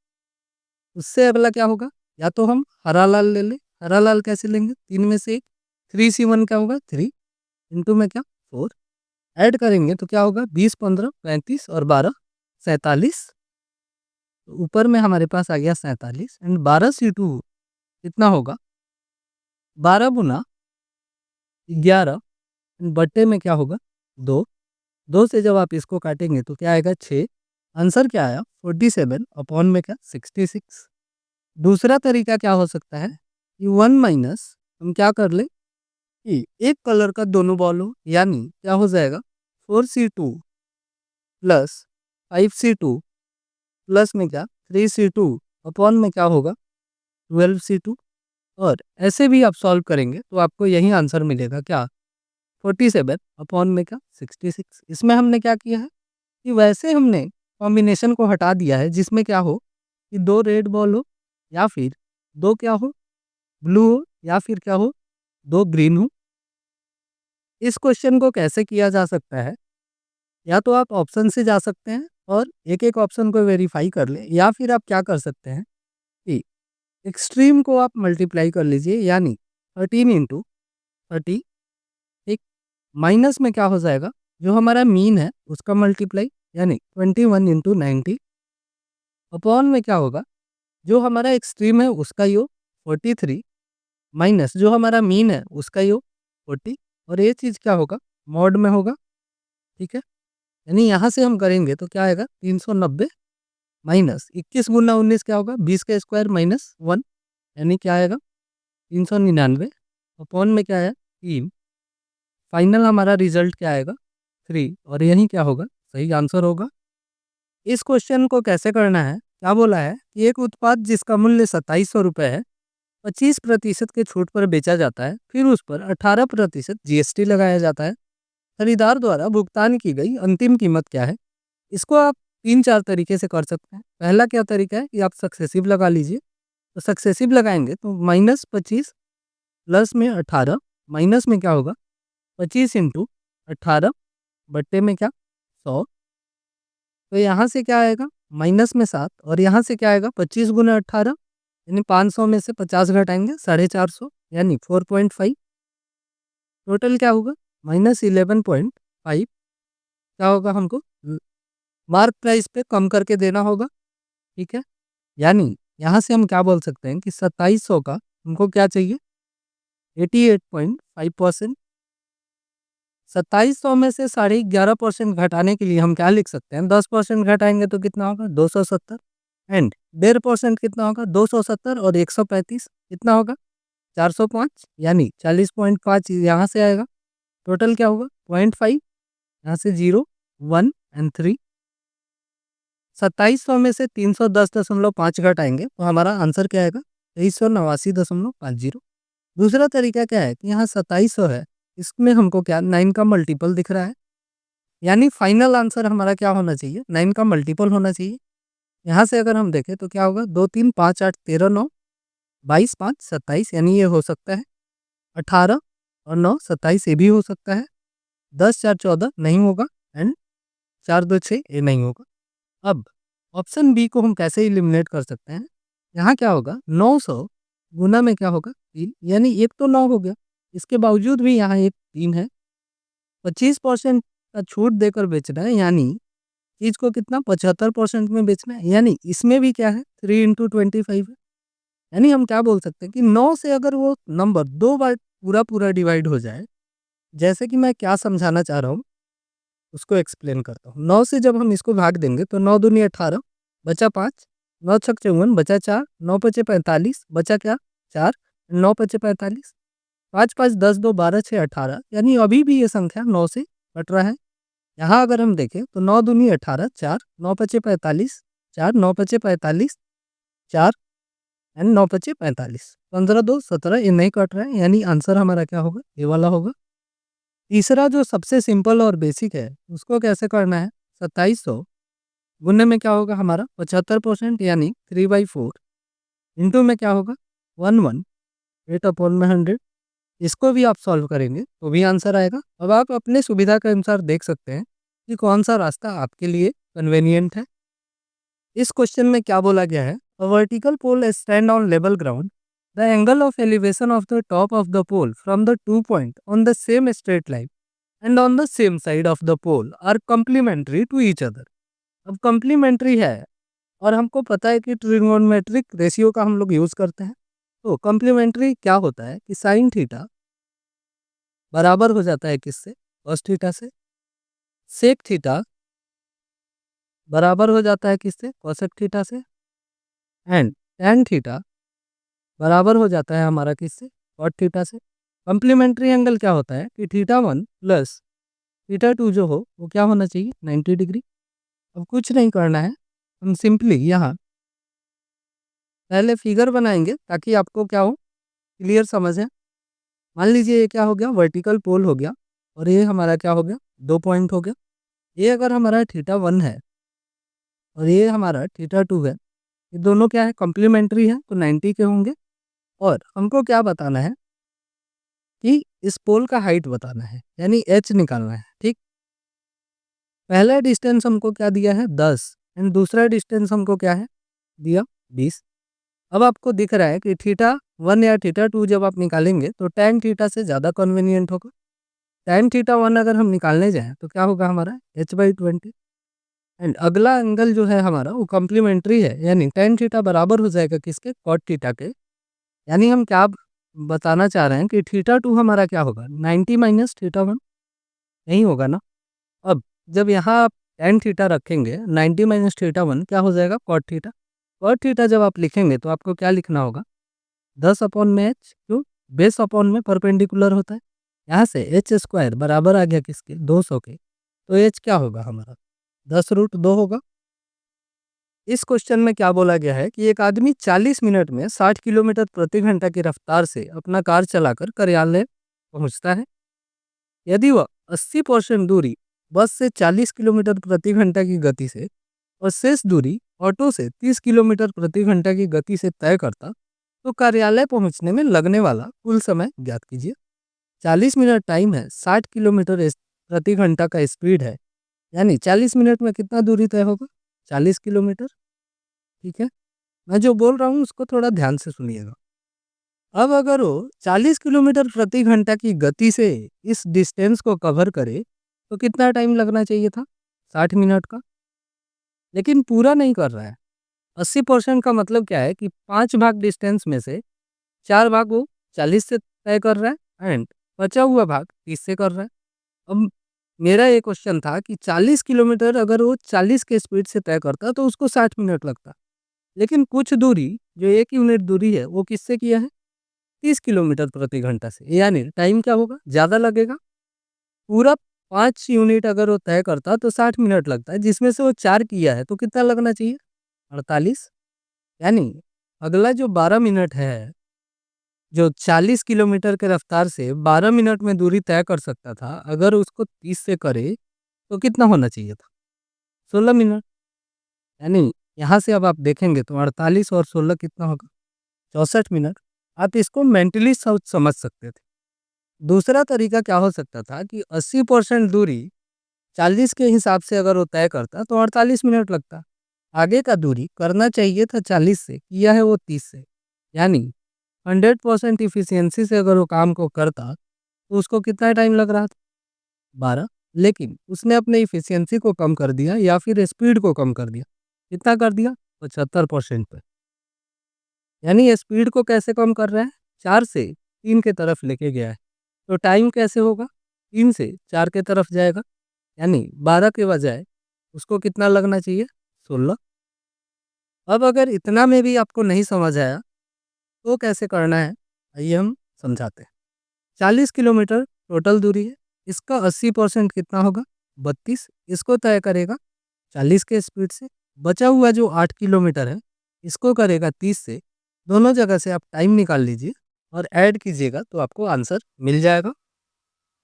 उससे अगला क्या होगा? या तो हम हरा लाल ले लें। हरा लाल कैसे लेंगे? 3 में से एक। 3C1 क्या होगा? 3 इंटू में क्या? 4। ऐड करेंगे तो क्या होगा? 20, 15, 35 और 12 47। तो ऊपर में हमारे पास आ गया 47 एंड 12C2 कितना होगा? 12 गुना 11 बट्टे में क्या होगा? 2। 2 से जब आप इसको काटेंगे तो क्या आएगा? 6। आंसर क्या आया? 47 अपॉन में क्या? 66। दूसरा तरीका क्या हो सकता है कि 1 माइनस हम क्या कर ले कि एक कलर का दोनों बॉल हो, यानी क्या हो जाएगा? 4C2 प्लस 5C2 प्लस में क्या? 3C2 अपॉन में क्या होगा? 12C2। और ऐसे भी आप सॉल्व करेंगे तो आपको यही आंसर मिलेगा क्या? 47 अपॉन में क्या? 66। इसमें हमने क्या किया है कि वैसे हमने कॉम्बिनेशन को हटा दिया है जिसमें क्या हो कि 2 रेड बॉल हो या फिर 2 क्या हो? ब्लू हो या फिर क्या हो? 2 ग्रीन हो। इस क्वेश्चन को कैसे किया जा सकता है? या तो आप ऑप्शन से जा सकते हैं और एक-एक ऑप्शन को वेरीफाई कर लें, या फिर आप क्या कर सकते हैं कि एक्सट्रीम को आप मल्टीप्लाई कर लीजिए, यानी 13 इंटू 30, ठीक, माइनस में क्या हो जाएगा? जो हमारा मीन है उसका मल्टीप्लाई, यानी 21 इंटू 90 अपॉन में क्या होगा? जो हमारा एक्सट्रीम है उसका योग 43 माइनस जो हमारा मीन है उसका योग 40, और ये चीज़ क्या होगा? मॉड में होगा, ठीक है। यानी यहाँ से हम करेंगे तो क्या आएगा? 390 माइनस 21 गुना 19 क्या होगा? 20 का स्क्वायर माइनस 1, यानी क्या आएगा? 399 अपॉन में क्या है? 3। फाइनल हमारा रिजल्ट क्या आएगा? 3, और यही क्या होगा? सही आंसर होगा। इस क्वेश्चन को कैसे करना है? क्या बोला है कि एक उत्पाद जिसका मूल्य 2700 है 25% के छूट पर बेचा जाता है, फिर उस पर 18% जीएसटी लगाया जाता है। खरीदार द्वारा भुगतान की गई अंतिम कीमत क्या है? इसको आप 3-4 तरीके से कर सकते हैं। पहला क्या तरीका है कि आप सक्सेसिव लगा लीजिए। तो सक्सेसिव लगाएंगे तो -25 प्लस में 18 माइनस में क्या होगा 25 इंटू 18 बट्टे में क्या 100। तो यहाँ से क्या आएगा माइनस में 7 और यहाँ से क्या आएगा 25 गुना 18 यानी 500 में से 50 घटाएंगे 450 यानी 4.5। टोटल क्या होगा -11.5। क्या होगा हमको मार्क प्राइस पे कम करके देना होगा। ठीक है, यानी यहाँ से हम क्या बोल सकते हैं कि 2700 का हमको क्या चाहिए 88.5%। 2700 में से 11.5% घटाने के लिए हम क्या लिख सकते हैं 10% घटाएंगे तो कितना होगा 270 एंड 1.5% कितना होगा 270 और 135 कितना होगा 405 यानी 40.5 यहाँ से आएगा। टोटल क्या होगा 0.5 यहाँ से 0 1 एंड 3। 2700 में से 310.5 घटाएंगे तो हमारा आंसर क्या आएगा 2389.50। दूसरा तरीका क्या है कि यहाँ 2700 है इसमें हमको क्या 9 का मल्टीपल दिख रहा है यानी फाइनल आंसर हमारा क्या होना चाहिए 9 का मल्टीपल होना चाहिए। यहाँ से अगर हम देखें तो क्या होगा 2 3 5 8 13 9 22 5 27 यानी ये हो सकता है। 18 और 9 27 ये भी हो सकता है। 10 4 14 नहीं होगा एंड 4 2 6 ये नहीं होगा। अब ऑप्शन बी को हम कैसे एलिमिनेट कर सकते हैं। यहाँ क्या होगा 900 गुना में क्या होगा 3 यानी एक तो 9 हो गया इसके बावजूद भी यहाँ एक 3 है। 25% का छूट देकर बेचना है यानी चीज को कितना 75% में बेचना है यानी इसमें भी क्या है 3 इंटू 25 है। यानी हम क्या बोल सकते हैं कि 9 से अगर वो नंबर 2 बार पूरा पूरा डिवाइड हो जाए, जैसे कि मैं क्या समझाना चाह रहा हूँ उसको एक्सप्लेन करता हूँ। 9 से जब हम इसको भाग देंगे तो 9 दूनी 18 बचा 5 9 छक 54 बचा 4 9 पचे 45 बचा क्या 4 9 पचे 45 5 5 10 2 12 6 18 यानी अभी भी ये संख्या 9 से कट रहा है। यहाँ अगर हम देखें तो 9 दूनी 18 4 9 पचे 45 4 9 पचे 45 4 एंड 9 पचे 45 15 2 17 ये नहीं कट रहा है यानी आंसर हमारा क्या होगा ये वाला होगा। तीसरा जो सबसे सिंपल और बेसिक है उसको कैसे करना है 2700 गुने में क्या होगा हमारा 75% यानी 3/4 इंटू में क्या होगा 1 8 में 100। इसको भी आप सॉल्व करेंगे तो भी आंसर आएगा। अब आप अपने सुविधा के अनुसार देख सकते हैं कि कौन सा रास्ता आपके लिए कन्वेनियंट है। इस क्वेश्चन में क्या बोला गया है a vertical pole stand on level ground the angle of elevation of the top of the pole from the 2 point on the same straight line and on the same side of the pole are complementary to each other. अब कम्प्लीमेंट्री है और हमको पता है कि ट्रिग्नोमेट्रिक रेशियो का हम लोग यूज करते हैं। तो कम्प्लीमेंट्री क्या होता है कि साइन थीटा बराबर हो जाता है किससे कॉस थीटा से, सेक थीटा बराबर हो जाता है किससे कोसेक थीटा से एंड टैन थीटा बराबर हो जाता है हमारा किससे कॉट थीटा से। कम्प्लीमेंट्री एंगल क्या होता है कि θ1 प्लस θ2 जो हो वो क्या होना चाहिए 90 डिग्री। अब कुछ नहीं करना है, हम सिंपली यहाँ पहले फिगर बनाएंगे ताकि आपको क्या हो क्लियर समझ है। मान लीजिए ये क्या हो गया वर्टिकल पोल हो गया और ये हमारा क्या हो गया 2 पॉइंट हो गया। ये अगर हमारा θ1 है और ये हमारा θ2 है, ये दोनों क्या है कॉम्प्लीमेंट्री है तो 90 के होंगे। और हमको क्या बताना है कि इस पोल का हाइट बताना है यानी h निकालना है। ठीक, पहला डिस्टेंस हमको क्या दिया है 10 एंड दूसरा डिस्टेंस हमको क्या है दिया 20। अब आपको दिख रहा है कि θ1 या θ2 जब आप निकालेंगे तो tan थीटा से ज़्यादा कन्वीनियंट होगा। tan θ1 अगर हम निकालने जाएं तो क्या होगा हमारा h/20 एंड अगला एंगल जो है हमारा वो कॉम्प्लीमेंट्री है यानी tan थीटा बराबर हो जाएगा किसके कॉट थीटा के। यानी हम क्या बताना चाह रहे हैं कि θ2 हमारा क्या होगा 90 माइनस θ1 नहीं होगा ना। अब जब यहाँ आप tan थीटा रखेंगे 90 माइनस θ1 क्या हो जाएगा कॉट थीटा। कॉट थीटा जब आप लिखेंगे तो आपको क्या लिखना होगा 10 अपॉन में h क्यों बेस अपॉन में परपेंडिकुलर होता है। यहाँ से h स्क्वायर बराबर आ गया किसके 200 के, तो h क्या होगा हमारा 10√2 होगा। इस क्वेश्चन में क्या बोला गया है कि एक आदमी 40 मिनट में 60 किलोमीटर प्रति घंटा की रफ्तार से अपना कार चलाकर कार्यालय पहुंचता है। यदि वह 80% दूरी बस से 40 किलोमीटर प्रति घंटा की गति से और शेष दूरी ऑटो से 30 किलोमीटर प्रति घंटा की गति से तय करता, तो कार्यालय पहुंचने में लगने वाला कुल समय ज्ञात कीजिए। 40 मिनट टाइम है, 60 किलोमीटर प्रति घंटा का स्पीड है, यानी 40 मिनट में कितना दूरी तय होगा? 40 किलोमीटर। ठीक है, मैं जो बोल रहा हूँ उसको थोड़ा ध्यान से सुनिएगा। अब अगर वो 40 किलोमीटर प्रति घंटा की गति से इस डिस्टेंस को कवर करे, तो कितना टाइम लगना चाहिए था? 60 मिनट का। लेकिन पूरा नहीं कर रहा है। 80% का मतलब क्या है कि 5 भाग डिस्टेंस में से 4 भाग वो 40 से तय कर रहा है एंड बचा हुआ भाग 30 से कर रहा है। अब मेरा ये क्वेश्चन था कि 40 किलोमीटर अगर वो 40 के स्पीड से तय करता तो उसको 60 मिनट लगता। लेकिन कुछ दूरी जो 1 यूनिट दूरी है वो किससे किया है? 30 किलोमीटर प्रति घंटा से, यानी टाइम क्या होगा? ज़्यादा लगेगा। पूरा 5 यूनिट अगर वो तय करता तो 60 मिनट लगता है, जिसमें से वो 4 किया है तो कितना लगना चाहिए? 48। यानी अगला जो 12 मिनट है, जो 40 किलोमीटर के रफ्तार से 12 मिनट में दूरी तय कर सकता था, अगर उसको 30 से करे तो कितना होना चाहिए था? 16 मिनट। यानी यहाँ से अब आप देखेंगे तो 48 और 16 कितना होगा? 64 मिनट। आप इसको मेंटली सोच समझ सकते थे। दूसरा तरीका क्या हो सकता था कि 80% दूरी 40 के हिसाब से अगर वो तय करता तो 48 मिनट लगता। आगे का दूरी करना चाहिए था 40 से, किया है वो 30 से। यानी 100% इफ़िशिएंसी से अगर वो काम को करता तो उसको कितना टाइम लग रहा था? 12। लेकिन उसने अपने इफ़िशिएंसी को कम कर दिया या फिर स्पीड को कम कर दिया। कितना कर दिया? 75% पे। यानी ये स्पीड को कैसे कम कर रहा है? 4 से 3 की तरफ लेके गया है। तो टाइम कैसे होगा? 3 से 4 की तरफ जाएगा, यानी 12 के बजाय उसको कितना लगना चाहिए? 16। अब अगर इतना में भी आपको नहीं समझ आया, तो कैसे करना है? आइए हम समझाते हैं। 40 किलोमीटर टोटल दूरी है, इसका 80% कितना होगा? 32। इसको तय करेगा 40 के स्पीड से। बचा हुआ जो 8 किलोमीटर है, इसको करेगा 30 से। दोनों जगह से आप टाइम निकाल लीजिए और ऐड कीजिएगा तो आपको आंसर मिल जाएगा।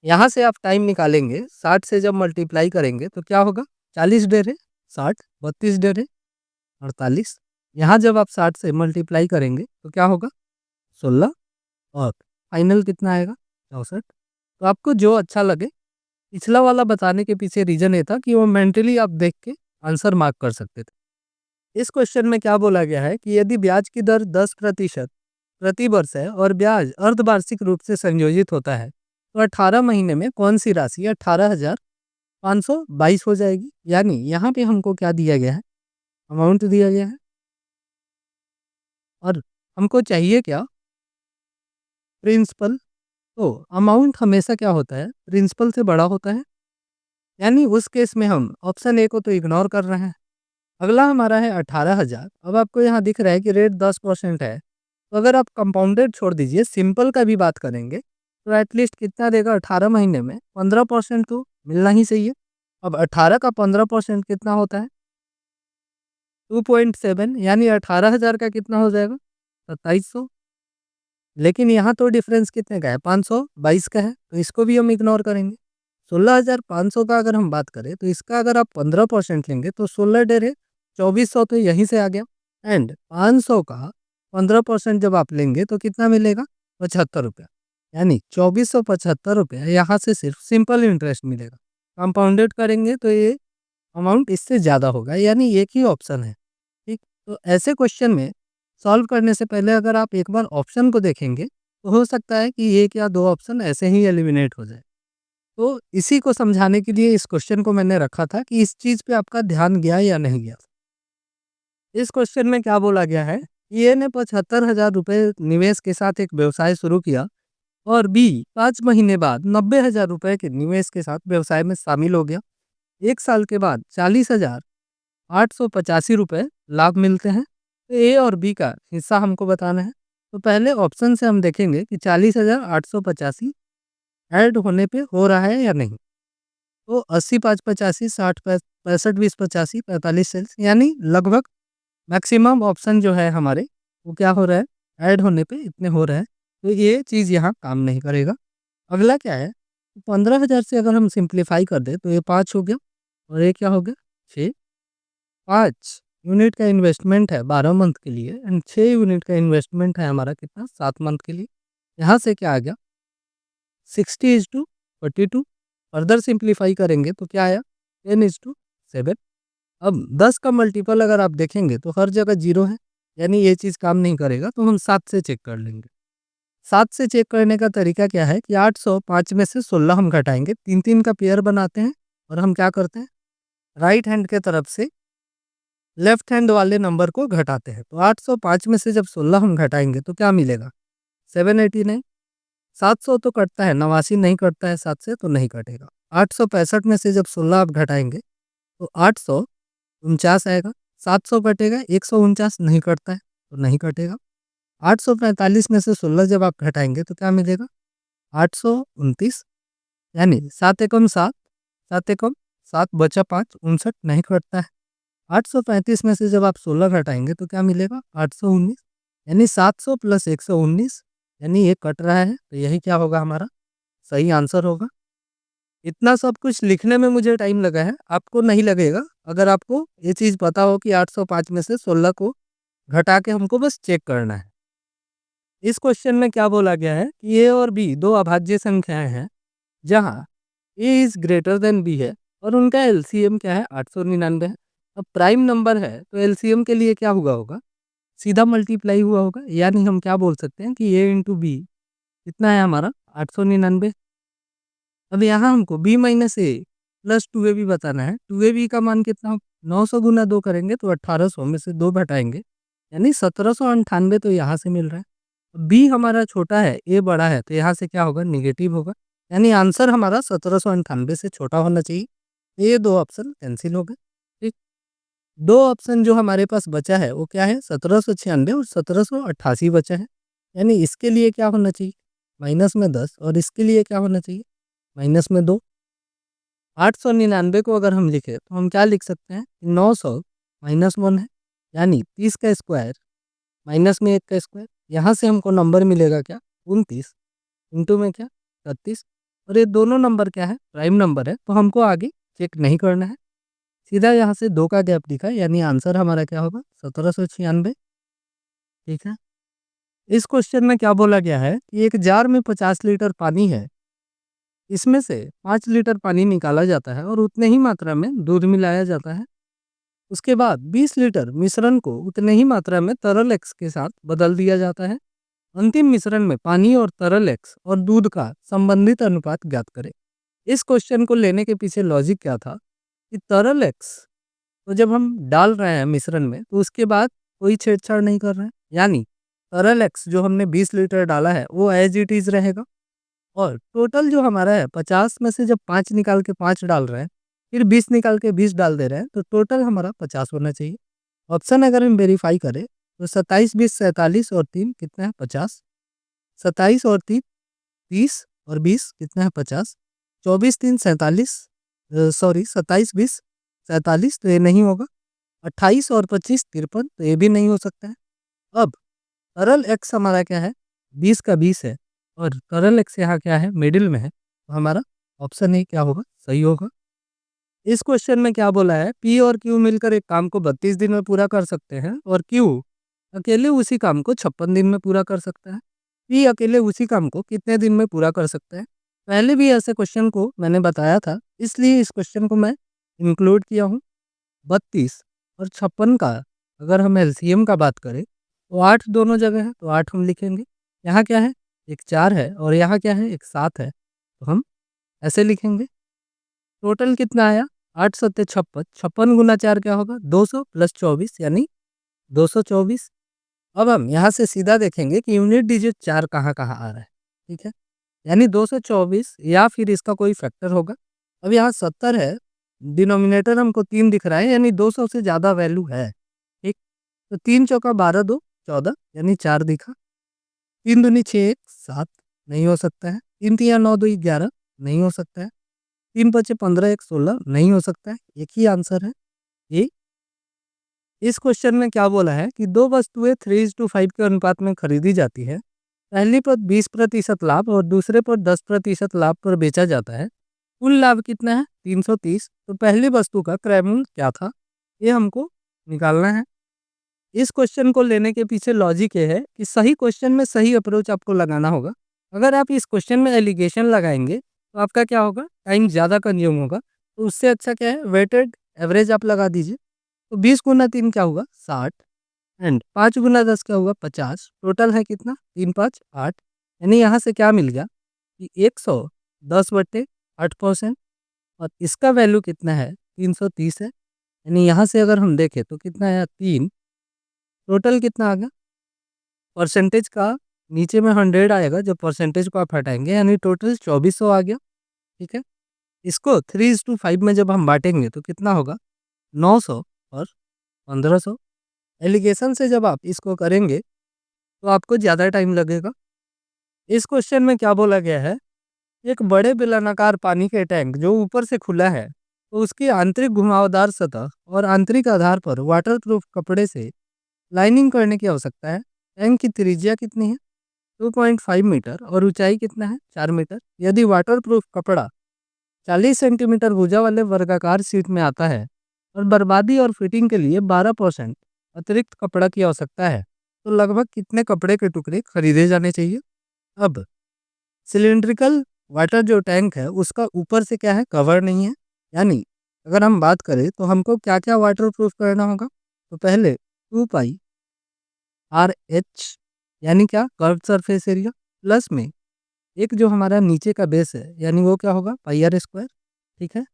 यहाँ से आप टाइम निकालेंगे, 60 से जब मल्टीप्लाई करेंगे तो क्या होगा? 40 डेढ़े 60, 32 डेढ़े 48। यहाँ जब आप 60 से मल्टीप्लाई करेंगे तो क्या होगा? 16 और फाइनल कितना आएगा? 64। तो आपको जो अच्छा लगे, पिछला वाला बताने के पीछे रीज़न ये था कि वो मेंटली आप देख के आंसर मार्क कर सकते थे। इस क्वेश्चन में क्या बोला गया है कि यदि ब्याज की दर 10% प्रति वर्ष है और ब्याज अर्धवार्षिक रूप से संयोजित होता है, तो 18 महीने में कौन सी राशि 18,522 हो जाएगी? यानी यहाँ पे हमको क्या दिया गया है? अमाउंट दिया गया है और हमको चाहिए क्या? प्रिंसिपल। तो अमाउंट हमेशा क्या होता है? प्रिंसिपल से बड़ा होता है। यानी उस केस में हम ऑप्शन ए को तो इग्नोर कर रहे हैं। अगला हमारा है 18,000। अब आपको यहाँ दिख रहा है कि रेट 10% है। तो अगर आप कंपाउंडेड छोड़ दीजिए, सिंपल का भी बात करेंगे, तो एटलीस्ट कितना देगा? 18 महीने में 15% तो मिलना ही चाहिए। अब 18 का 15% कितना होता है? 2.7, यानी 18,000 का कितना हो जाएगा? 2700। लेकिन यहाँ तो डिफरेंस कितने का है? 522 का है, तो इसको भी हम इग्नोर करेंगे। 16,500 का अगर हम बात करें तो इसका अगर आप 15% लेंगे तो 16 डेढ़े 2400 तो यहीं से आ गया। एंड 500 का 15% जब आप लेंगे तो कितना मिलेगा? 75 रुपया। यानी 2475 रुपया यहाँ से सिर्फ सिंपल इंटरेस्ट मिलेगा। कंपाउंडेड करेंगे तो ये अमाउंट इससे ज़्यादा होगा, यानी एक ही ऑप्शन है। ठीक, तो ऐसे क्वेश्चन में सॉल्व करने से पहले अगर आप एक बार ऑप्शन को देखेंगे तो हो सकता है कि एक या दो ऑप्शन ऐसे ही एलिमिनेट हो जाए। तो इसी को समझाने के लिए इस क्वेश्चन को मैंने रखा था कि इस चीज़ पे आपका ध्यान गया या नहीं गया। इस क्वेश्चन में क्या बोला गया है? ए ने 75,000 रुपये निवेश के साथ एक व्यवसाय शुरू किया और बी 5 महीने बाद 90,000 रुपये के निवेश के साथ व्यवसाय में शामिल हो गया। 1 साल के बाद 40,885 रुपये लाभ मिलते हैं। तो ए और बी का हिस्सा हमको बताना है। तो पहले ऑप्शन से हम देखेंगे कि 40,885 ऐड होने पे हो रहा है या नहीं। तो 80 5 85 60 65 20 85 45 सेल्स, यानी लगभग मैक्सिमम ऑप्शन जो है हमारे, वो क्या हो रहा है? ऐड होने पे इतने हो रहे हैं। तो ये चीज़ यहाँ काम नहीं करेगा। अगला क्या है? 15,000 से अगर हम सिंप्लीफाई कर दें तो ये 5 हो गया और ये क्या हो गया? 6। 5 यूनिट का इन्वेस्टमेंट है 12 मंथ के लिए एंड 6 यूनिट का इन्वेस्टमेंट है हमारा कितना 7 मंथ के लिए। यहाँ से क्या आ गया 60:42। फर्दर सिंप्लीफाई करेंगे तो क्या आया 10:7। अब 10 का मल्टीपल अगर आप देखेंगे तो हर जगह 0 है, यानी ये चीज़ काम नहीं करेगा, तो हम 7 से चेक कर लेंगे। 7 से चेक करने का तरीका क्या है कि 805 में से 16 हम घटाएंगे, 3-3 का पेयर बनाते हैं और हम क्या करते हैं राइट हैंड के तरफ से लेफ्ट हैंड वाले नंबर को घटाते हैं। तो 805 में से जब 16 हम घटाएंगे तो क्या मिलेगा 789। 700 तो कटता है, 89 नहीं कटता है 7 से, तो नहीं कटेगा। 865 में से जब 16 आप घटाएंगे तो 849 आएगा। 700 कटेगा, 149 नहीं कटता है तो नहीं कटेगा। 845 में से 16 जब आप घटाएंगे तो क्या मिलेगा 829, यानी 7 एकम 7, 7 एकम 7 बचा 5, 59 नहीं कटता है। 835 में से जब आप 16 घटाएंगे तो क्या मिलेगा 819, यानी 700 प्लस 119, यानी ये कट रहा है, तो यही क्या होगा हमारा सही आंसर होगा। इतना सब कुछ लिखने में मुझे टाइम लगा है, आपको नहीं लगेगा अगर आपको ये चीज़ पता हो कि 805 में से 16 को घटा के हमको बस चेक करना है। इस क्वेश्चन में क्या बोला गया है कि ए और बी दो अभाज्य संख्याएं हैं जहां ए इज ग्रेटर देन बी है और उनका एलसीएम क्या है 899 है। अब प्राइम नंबर है तो एलसीएम के लिए क्या हुआ होगा सीधा मल्टीप्लाई हुआ होगा, यानी हम क्या बोल सकते हैं कि ए इंटू बी कितना है हमारा 899। अब यहाँ हमको b माइनस ए प्लस 2ab बताना है। 2ab का मान कितना 900 गुना 2 करेंगे तो 1800 में से 2 घटाएंगे, यानी 1798 तो यहाँ से मिल रहा है। b हमारा छोटा है, a बड़ा है, तो यहाँ से क्या होगा निगेटिव होगा, यानी आंसर हमारा 1798 से छोटा होना चाहिए। ये दो ऑप्शन कैंसिल हो गए। ठीक, दो ऑप्शन जो हमारे पास बचा है वो क्या है 1796 और 1788 बचा है, यानी इसके लिए क्या होना चाहिए माइनस में 10 और इसके लिए क्या होना चाहिए माइनस में 2। 899 को अगर हम लिखें तो हम क्या लिख सकते हैं 900 माइनस 1 है, यानी 30 का स्क्वायर माइनस में 1 का स्क्वायर। यहाँ से हमको नंबर मिलेगा क्या 29 इंटू में क्या 36, और ये दोनों नंबर क्या है प्राइम नंबर है, तो हमको आगे चेक नहीं करना है, सीधा यहाँ से 2 का गैप दिखा, यानी आंसर हमारा क्या होगा 1796। ठीक है, इस क्वेश्चन में क्या बोला गया है कि एक जार में 50 लीटर पानी है, इसमें से 5 लीटर पानी निकाला जाता है और उतने ही मात्रा में दूध मिलाया जाता है। उसके बाद 20 लीटर मिश्रण को उतने ही मात्रा में तरल एक्स के साथ बदल दिया जाता है। अंतिम मिश्रण में पानी और तरल एक्स और दूध का संबंधित अनुपात ज्ञात करें। इस क्वेश्चन को लेने के पीछे लॉजिक क्या था कि तरल एक्स तो जब हम डाल रहे हैं मिश्रण में तो उसके बाद कोई छेड़छाड़ नहीं कर रहे हैं, यानी तरल एक्स जो हमने 20 लीटर डाला है वो एज इट इज रहेगा, और टोटल जो हमारा है 50 में से जब 5 निकाल के 5 डाल रहे हैं फिर 20 निकाल के 20 डाल दे रहे हैं, तो टोटल हमारा 50 होना चाहिए। ऑप्शन अगर हम वेरीफाई करें तो 27 20 47 और 3 कितना है 50, 27 और 3 30 और 20 कितना है 50, 24 3 47, सॉरी 27 20 47 तो ये नहीं होगा, 28 और 25 53 तो ये भी नहीं हो सकता है। अब तरल एक्स हमारा क्या है 20 का 20 है और तरल एक्स यहाँ क्या है मिडिल में है, तो हमारा ऑप्शन ए क्या होगा सही होगा। इस क्वेश्चन में क्या बोला है पी और क्यू मिलकर एक काम को 32 दिन में पूरा कर सकते हैं और क्यू अकेले उसी काम को 56 दिन में पूरा कर सकता है। पी अकेले उसी काम को कितने दिन में पूरा कर सकता है। पहले भी ऐसे क्वेश्चन को मैंने बताया था, इसलिए इस क्वेश्चन को मैं इंक्लूड किया हूँ। 32 और 56 का अगर हम एलसीएम का बात करें तो 8 दोनों जगह है, तो 8 हम लिखेंगे। यहाँ क्या है एक 4 है और यहाँ क्या है एक 7 है, तो हम ऐसे लिखेंगे। टोटल कितना आया 8 सत्ते 56, 56 गुना 4 क्या होगा 200 प्लस 24 यानी 224। अब हम यहाँ से सीधा देखेंगे कि यूनिट डिजिट 4 कहाँ कहाँ आ रहा है। ठीक है, यानी 224 या फिर इसका कोई फैक्टर होगा। अब यहाँ 70 है, डिनोमिनेटर हमको 3 दिख रहा है, यानी 200 से ज़्यादा वैल्यू है। ठीक, तो 3 चौका 12 2 14 यानी 4 दिखा। 3 दूनी 6 1 7 नहीं हो सकता है। 3 3 9 2 11 नहीं हो सकता है। 3 5 15 1 16 नहीं हो सकता है। एक ही आंसर है ये। इस क्वेश्चन में क्या बोला है कि दो वस्तुएं 3:5 के अनुपात में खरीदी जाती है। पहली पर 20% लाभ और दूसरे पर 10% लाभ पर बेचा जाता है। कुल लाभ कितना है 330। तो पहली वस्तु का क्रय मूल्य क्या था ये हमको निकालना है। इस क्वेश्चन को लेने के पीछे लॉजिक ये है कि सही क्वेश्चन में सही अप्रोच आपको लगाना होगा। अगर आप इस क्वेश्चन में एलिगेशन लगाएंगे तो आपका क्या होगा, टाइम ज़्यादा कंज्यूम होगा। तो उससे अच्छा क्या है, वेटेड एवरेज आप लगा दीजिए। तो 20 × 3 क्या हुआ, 60, एंड 5 × 10 क्या हुआ, 50। टोटल है कितना, 3×5 = 8। यानी यहाँ से क्या मिल गया कि 110/8%, और इसका वैल्यू कितना है, 330 है। यानी यहाँ से अगर हम देखें तो कितना है, 3। टोटल कितना आ गया, परसेंटेज का नीचे में 100 आएगा, जब परसेंटेज को आप हटाएंगे यानी टोटल 2400 आ गया। ठीक है, इसको 3:5 में जब हम बांटेंगे तो कितना होगा, 900 और 1500। एलिगेशन से जब आप इसको करेंगे तो आपको ज़्यादा टाइम लगेगा। इस क्वेश्चन में क्या बोला गया है, एक बड़े बेलनाकार पानी के टैंक जो ऊपर से खुला है, तो उसकी आंतरिक घुमावदार सतह और आंतरिक आधार पर वाटरप्रूफ कपड़े से लाइनिंग करने की आवश्यकता है। टैंक की त्रिज्या कितनी है, 2.5 मीटर, और ऊंचाई कितना है, 4 मीटर। यदि वाटरप्रूफ कपड़ा 40 सेंटीमीटर भुजा वाले वर्गाकार सीट में आता है और बर्बादी और फिटिंग के लिए 12% अतिरिक्त कपड़ा की आवश्यकता है, तो लगभग कितने कपड़े के टुकड़े खरीदे जाने चाहिए। अब सिलिंड्रिकल वाटर जो टैंक है उसका ऊपर से क्या है, कवर नहीं है। यानी अगर हम बात करें तो हमको क्या क्या वाटर प्रूफ करना होगा, तो पहले 2πRH, यानी क्या, कर्व सरफेस एरिया, प्लस में एक जो हमारा नीचे का बेस है यानी वो क्या होगा, πr²। ठीक है,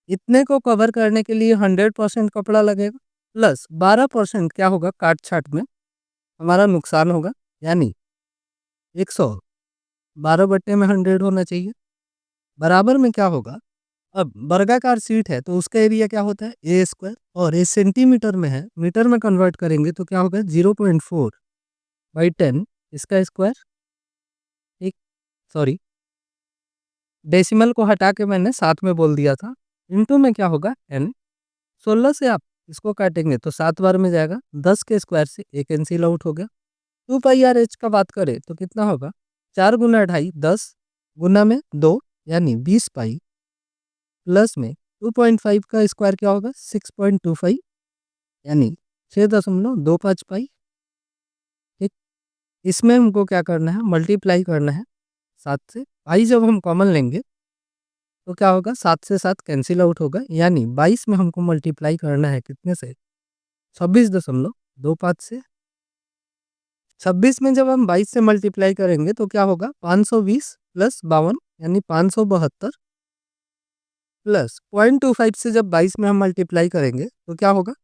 इतने को कवर करने के लिए 100% कपड़ा लगेगा, प्लस 12% क्या होगा, काट छाट में हमारा नुकसान होगा। यानी 112/100 होना चाहिए। बराबर में क्या होगा, अब वर्गाकार सीट है तो उसका एरिया क्या होता है, A², और ये सेंटीमीटर में है, मीटर में कन्वर्ट करेंगे तो क्या होगा, 0.4/10 इसका स्क्वायर। ठीक, सॉरी, डेसिमल को हटा के मैंने साथ में बोल दिया था। इंटू में क्या होगा, n। 16 से आप इसको काटेंगे तो 7 बार में जाएगा, 10 के स्क्वायर से 1 कैंसिल आउट हो गया। 2πRH का बात करें तो कितना होगा, 4 × 2.5 10 गुना में 2, यानी 20π, प्लस में 2.5 का स्क्वायर क्या होगा, 6.25, यानी 6.25 पाई। ठीक, इसमें हमको क्या करना है, मल्टीप्लाई करना है 7 से। पाई जब हम कॉमन लेंगे तो क्या होगा, 7 से 7 कैंसिल आउट होगा, यानी 22 में हमको मल्टीप्लाई करना है कितने से, 26.25 से। 26 में जब हम 22 से मल्टीप्लाई करेंगे तो क्या होगा, 520 + 52, यानी 572, प्लस 0.25 से जब 22 में हम मल्टीप्लाई करेंगे तो क्या होगा,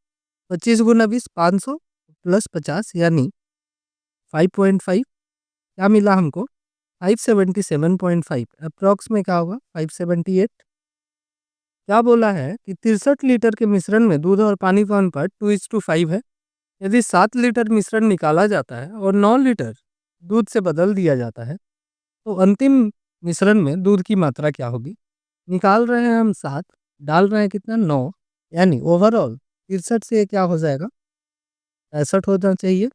25 × 20 500, प्लस 50, यानी 5.5। क्या मिला हमको, 577.5। अप्रॉक्स में क्या होगा, 578। क्या बोला है कि 63 लीटर के मिश्रण में दूध और पानी का अनुपात 2:5 है। यदि 7 लीटर मिश्रण निकाला जाता है और 9 लीटर दूध से बदल दिया जाता है, तो अंतिम मिश्रण में दूध की मात्रा क्या होगी। निकाल रहे हैं हम 7, डाल रहे हैं कितना, 9, यानी ओवरऑल 63 से ये क्या हो जाएगा, 65 होना चाहिए।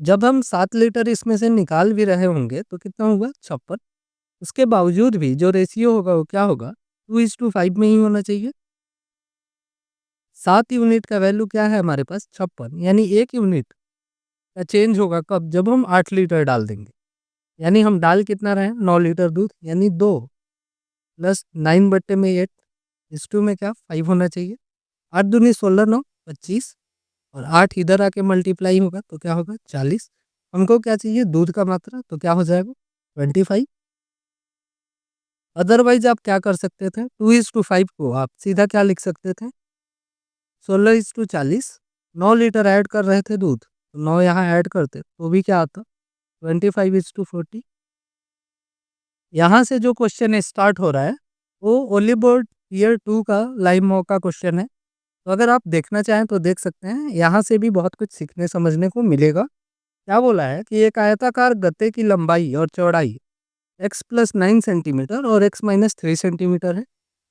जब हम 7 लीटर इसमें से निकाल भी रहे होंगे तो कितना होगा, 56। उसके बावजूद भी जो रेशियो होगा वो क्या होगा, 2:5 में ही होना चाहिए। 7 यूनिट का वैल्यू क्या है हमारे पास, 56, यानी 1 यूनिट का चेंज होगा कब, जब हम 8 लीटर डाल देंगे। यानी हम डाल कितना रहे हैं, 9 लीटर दूध, यानी 2 + 9/8 इस टू में क्या, 5 होना चाहिए। 8 दूनी 16, 9 25, और 8 इधर आके मल्टीप्लाई होगा तो क्या होगा, 40। हमको क्या चाहिए, दूध का मात्रा, तो क्या हो जाएगा, 25। अदरवाइज आप क्या कर सकते थे, 2:5 को आप सीधा क्या लिख सकते थे, 16:40। 9 लीटर ऐड कर रहे थे दूध, तो 9 यहाँ ऐड करते तो भी क्या आता, 25:40। यहाँ से जो क्वेश्चन स्टार्ट हो रहा है वो ओली बोर्ड ईयर 2 का लाइव मॉक का क्वेश्चन है। तो अगर आप देखना चाहें तो देख सकते हैं, यहाँ से भी बहुत कुछ सीखने समझने को मिलेगा। क्या बोला है कि एक आयताकार गत्ते की लंबाई और चौड़ाई x + 9 सेंटीमीटर और x - 3 सेंटीमीटर है।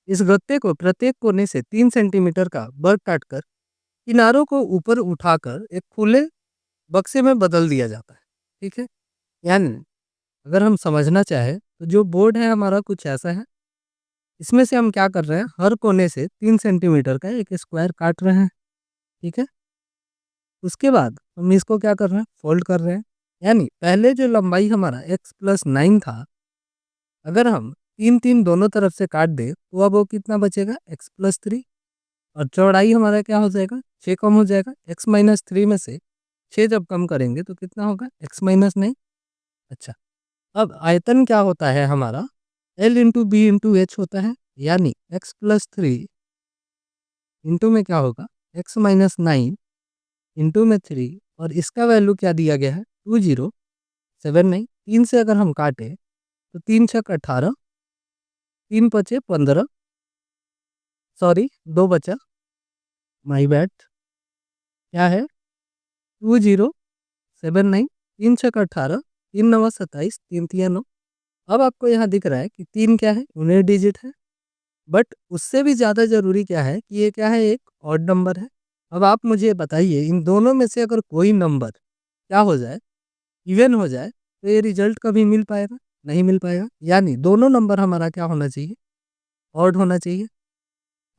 इस गत्ते को प्रत्येक कोने से 3 सेंटीमीटर का वर्ग काटकर किनारों को ऊपर उठाकर एक खुले बक्से में बदल दिया जाता है। ठीक है, यानी अगर हम समझना चाहें तो जो बोर्ड है हमारा कुछ ऐसा है। इसमें से हम क्या कर रहे हैं, हर कोने से 3 सेंटीमीटर का एक स्क्वायर काट रहे हैं। ठीक है, उसके बाद हम इसको क्या कर रहे हैं, फोल्ड कर रहे हैं। यानी पहले जो लंबाई हमारा x+9 था, अगर हम 3 दोनों तरफ से काट दें तो अब वो कितना बचेगा, x+3। और चौड़ाई हमारा क्या हो जाएगा, 6 कम हो जाएगा। x-3 में से 6 जब कम करेंगे तो कितना होगा, x-9। अच्छा, अब आयतन क्या होता है हमारा, L into b into h होता है। यानी x+3 इंटू में क्या होगा, x-9 इंटू में 3, और इसका वैल्यू क्या दिया गया है, 2079। 3 से अगर हम काटें तो 3 छक 18, 3 बचे 15, सॉरी 2 बचा, माई बैड, क्या है 2079, 3 छक 18, 3 नवा 27, 3 तिया 9। अब आपको यहाँ दिख रहा है कि 3 क्या है, यूनिट डिजिट है। बट उससे भी ज़्यादा ज़रूरी क्या है कि ये क्या है, एक ऑड नंबर है। अब आप मुझे बताइए, इन दोनों में से अगर कोई नंबर क्या हो जाए, इवन हो जाए, तो ये रिजल्ट कभी मिल पाएगा, नहीं मिल पाएगा। यानी दोनों नंबर हमारा क्या होना चाहिए, ऑड होना चाहिए।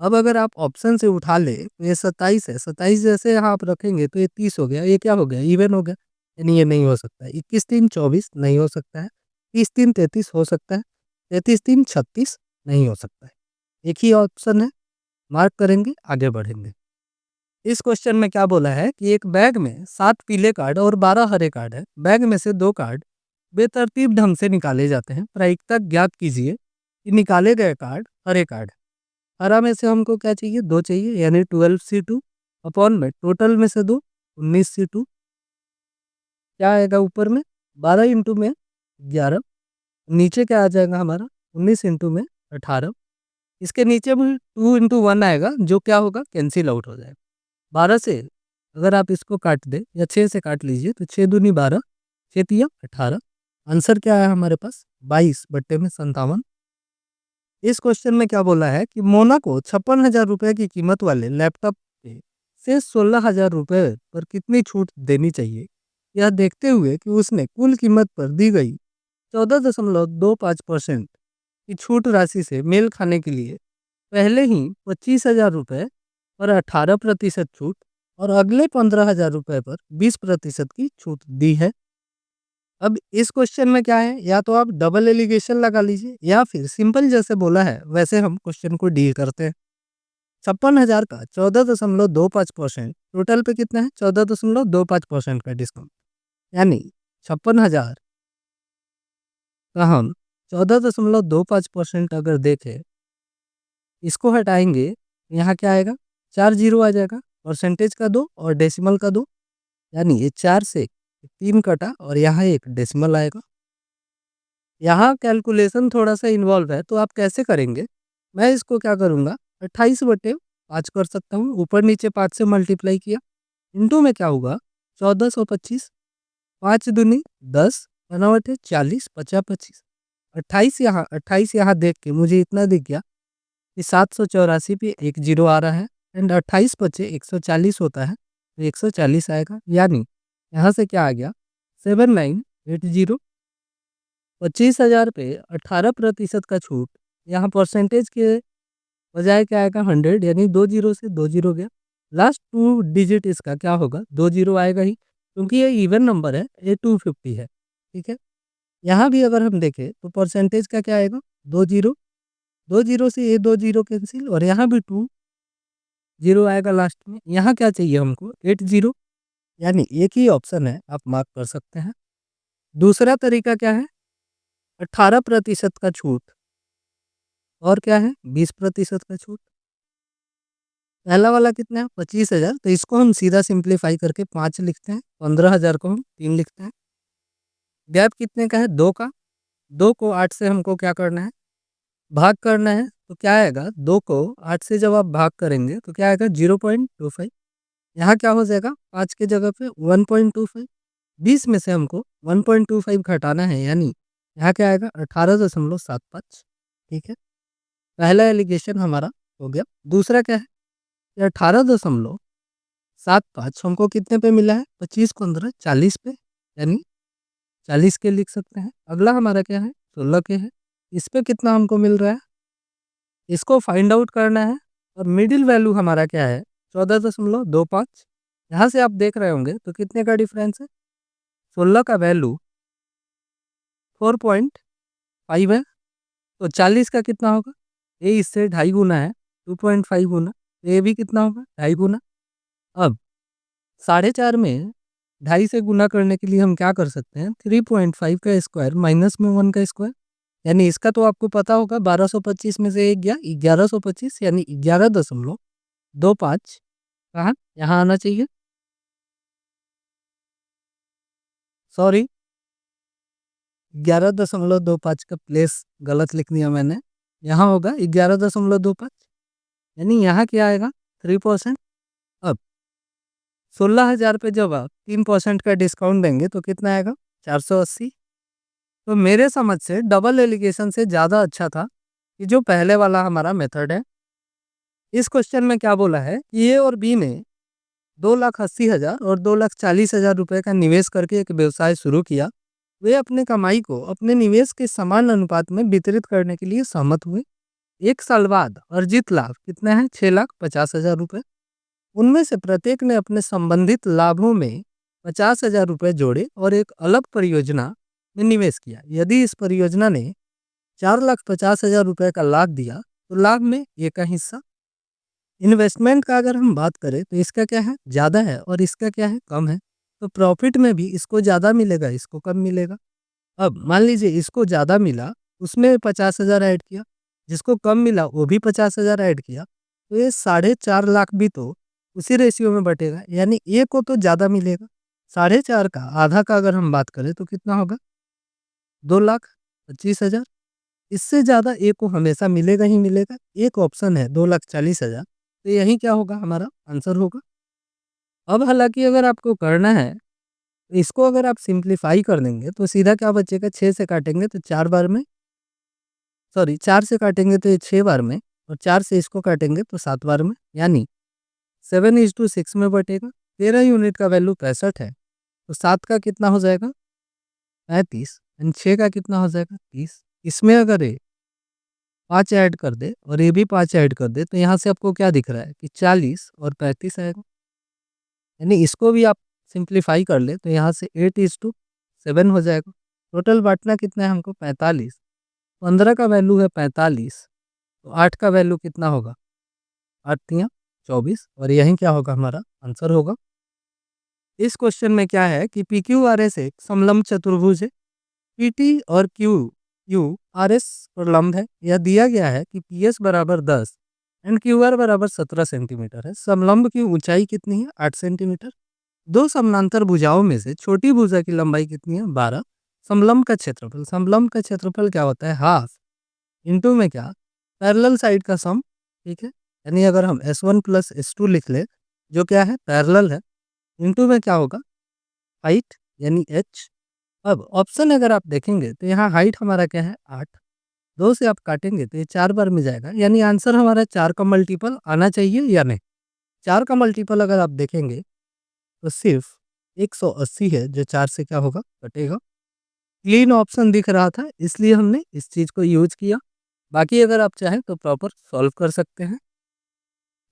अब अगर आप ऑप्शन से उठा ले तो ये 27 है, 27 जैसे यहाँ आप रखेंगे तो ये 30 हो गया, ये क्या हो गया, इवन हो गया। यानी ये नहीं हो सकता है। 21 3 24 नहीं हो सकता है। 30 3 33 हो सकता है। 33 3 36 नहीं हो सकता है। एक ही ऑप्शन है, मार्क करेंगे, आगे बढ़ेंगे। इस क्वेश्चन में क्या बोला है कि एक बैग में 7 पीले कार्ड और 12 हरे कार्ड है। बैग में से 2 कार्ड बेतरतीब ढंग से निकाले जाते हैं। प्रायिकता ज्ञात कीजिए कि निकाले गए कार्ड हरे कार्ड। हरा में से हमको क्या चाहिए, 2 चाहिए, यानी 12C2 अपॉन में टोटल में से 2, 19C2। क्या आएगा ऊपर में, 12 इंटू में 11, नीचे क्या आ जाएगा हमारा, 19 इंटू में 18। इसके नीचे भी 2 इंटू 1 आएगा, जो क्या होगा, कैंसिल आउट हो जाएगा। 12 से अगर आप इसको काट दें या 6 से काट लीजिए तो 6 दूनी 12, 6 तिया 18। आंसर क्या है हमारे पास, 22/57। इस क्वेश्चन में क्या बोला है कि मोना को 56,000 रुपये की कीमत वाले लैपटॉप पे से 16,000 रुपये पर कितनी छूट देनी चाहिए, यह देखते हुए कि उसने कुल कीमत पर दी गई 14.25% की छूट राशि से मेल खाने के लिए पहले ही 25,000 रुपये पर 18% छूट और अगले 15,000 रुपये पर 20% की छूट दी है। अब इस क्वेश्चन में क्या है, या तो आप डबल एलिगेशन लगा लीजिए या फिर सिंपल जैसे बोला है वैसे हम क्वेश्चन को डील करते हैं। 56,000 का 14.25%, टोटल पे कितना है, 14.25% का डिस्काउंट। यानी 56,000 का हम 14.25% अगर देखें, इसको हटाएंगे, यहाँ क्या आएगा, 4 जीरो आ जाएगा, परसेंटेज का 2 और डेसिमल का 2। यानी ये 4 से 3 कटा और यहाँ एक डेसिमल आएगा। यहाँ कैलकुलेशन थोड़ा-सा इन्वॉल्व है, तो आप कैसे करेंगे? मैं इसको क्या करूँगा, 28/5 कर सकता हूँ, ऊपर-नीचे 5 से मल्टीप्लाई किया, इंटू में क्या होगा, 1425, 5 दूनी 10, 9 40, 50 25। 28 यहाँ देख के मुझे इतना दिख गया कि 784 पे एक जीरो आ रहा है, एंड 28 बचे 140 होता है, तो 140 आएगा। यानी यहाँ से क्या आ गया, 7980। 25,000 पे 18% का छूट, यहाँ परसेंटेज के बजाय क्या आएगा, 100, यानी 2 जीरो से 2 जीरो गया। लास्ट 2 डिजिट इसका क्या होगा, 2 जीरो आएगा ही, क्योंकि ये इवन नंबर है, ये 250 है। ठीक है, यहाँ भी अगर हम देखें तो परसेंटेज का क्या आएगा, 2 जीरो, 2 जीरो से ये 2 जीरो कैंसिल, और यहाँ भी 2 जीरो आएगा लास्ट में। यहाँ क्या चाहिए हमको, 8 जीरो। यानी एक ही ऑप्शन है, आप मार्क कर सकते हैं। दूसरा तरीका क्या है, 18% का छूट, और क्या है, 20% का छूट। पहला वाला कितना है, 25,000, तो इसको हम सीधा सिंप्लीफाई करके 5 लिखते हैं, 15,000 को हम 3 लिखते हैं। गैप कितने का है, 2 का। 2 को 8 से हमको क्या करना है, भाग करना है, तो क्या आएगा, 2 को 8 से जब आप भाग करेंगे तो क्या आएगा, 0.25। यहाँ क्या हो जाएगा, 5 के जगह पे 1.25। 20 में से हमको 1.25 घटाना है, यानी यहाँ क्या आएगा, 18.75। ठीक है, पहला एलिगेशन हमारा हो गया। दूसरा क्या है, 18.75 हमको कितने पे मिला है, 25 15 40 पे, यानी 40 के लिख सकते हैं। अगला हमारा क्या है, 16 के है, इस पे कितना हमको मिल रहा है, इसको फाइंड आउट करना है और मिडिल वैल्यू हमारा क्या है 14.25। यहाँ से आप देख रहे होंगे तो कितने का डिफरेंस है, 16 का वैल्यू 4.5 है, तो 40 का कितना होगा, ये इससे 2.5 गुना है, 2.5 गुना, तो ये भी कितना होगा 2.5 गुना। अब 4.5 में 2.5 से गुना करने के लिए हम क्या कर सकते हैं, 3.5 का स्क्वायर माइनस में 1 का स्क्वायर, यानी इसका तो आपको पता होगा 1225 में से एक गया 1125, यानी 11.25 कहाँ यहाँ आना चाहिए, सॉरी 11.25 का प्लेस गलत लिख दिया मैंने, यहाँ होगा 11.25, यानी यहाँ क्या आएगा 3%। अब 16,000 पे जब आप 3% का डिस्काउंट देंगे तो कितना आएगा 480। तो मेरे समझ से डबल एलिगेशन से ज़्यादा अच्छा था कि जो पहले वाला हमारा मेथड है। इस क्वेश्चन में क्या बोला है कि ए और बी ने 2,80,000 और 2,40,000 रुपए का निवेश करके एक व्यवसाय शुरू किया। वे अपने कमाई को अपने निवेश के समान अनुपात में वितरित करने के लिए सहमत हुए। एक साल बाद अर्जित लाभ कितना है 6,50,000 रुपये। उनमें से प्रत्येक ने अपने संबंधित लाभों में 50,000 रुपये जोड़े और एक अलग परियोजना में निवेश किया। यदि इस परियोजना ने 4,50,000 रुपये का लाभ दिया तो लाभ में ए का हिस्सा। इन्वेस्टमेंट का अगर हम बात करें तो इसका क्या है ज़्यादा है और इसका क्या है कम है, तो प्रॉफिट में भी इसको ज़्यादा मिलेगा इसको कम मिलेगा। अब मान लीजिए इसको ज़्यादा मिला, उसने 50,000 ऐड किया, जिसको कम मिला वो भी 50,000 ऐड किया, तो ये 4.5 लाख भी तो उसी रेशियो में बटेगा, यानी ए को तो ज़्यादा मिलेगा। 4.5 का आधा का अगर हम बात करें तो कितना होगा 2,25,000। इससे ज़्यादा ए को हमेशा मिलेगा ही मिलेगा। एक ऑप्शन है 2,40,000, तो यही क्या होगा हमारा आंसर होगा। अब हालांकि अगर आपको करना है तो इसको अगर आप सिंप्लीफाई कर देंगे तो सीधा क्या बचेगा, 6 से काटेंगे तो 4 बार में, सॉरी 4 से काटेंगे तो ये 6 बार में, और 4 से इसको काटेंगे तो 7 बार में, यानी 7:6 में बटेगा। 13 यूनिट का वैल्यू 65 है, तो 7 का कितना हो जाएगा 35, एंड 6 का कितना हो जाएगा 30। इसमें अगर ये 5 ऐड कर दे और ये भी 5 ऐड कर दे तो यहाँ से आपको क्या दिख रहा है कि 40 और 35 आएगा, यानी इसको भी आप सिंप्लीफाई कर ले तो यहाँ से 8:7 हो जाएगा। टोटल बांटना कितना है हमको 45, 15 का वैल्यू है 45, तो 8 का वैल्यू कितना होगा 8 तियाँ 24, और यही क्या होगा हमारा आंसर होगा। इस क्वेश्चन में क्या है कि पी क्यू आर एस एक समलंब चतुर्भुज है, पी टी और क्यू यू आर एस पर लंब है। यह दिया गया है कि पी एस बराबर 10 एंड क्यू आर बराबर 17 सेंटीमीटर है। समलंब की ऊंचाई कितनी है 8 सेंटीमीटर। दो समानांतर भुजाओं में से छोटी भुजा की लंबाई कितनी है 12। समलंब का क्षेत्रफल, समलंब का क्षेत्रफल क्या होता है हाफ इंटू में क्या पैरेलल साइड का सम, ठीक है, यानी अगर हम S1 प्लस S2 लिख ले जो क्या है पैरेलल है, इंटू में क्या होगा हाइट यानी h। अब ऑप्शन अगर आप देखेंगे तो यहाँ हाइट हमारा क्या है 8, 2 से आप काटेंगे तो ये 4 बार में जाएगा, यानी आंसर हमारा 4 का मल्टीपल आना चाहिए या नहीं। 4 का मल्टीपल अगर आप देखेंगे तो सिर्फ 180 है, जो 4 से क्या होगा कटेगा। क्लीन ऑप्शन दिख रहा था इसलिए हमने इस चीज़ को यूज किया। बाकी अगर आप चाहें तो प्रॉपर सॉल्व कर सकते हैं।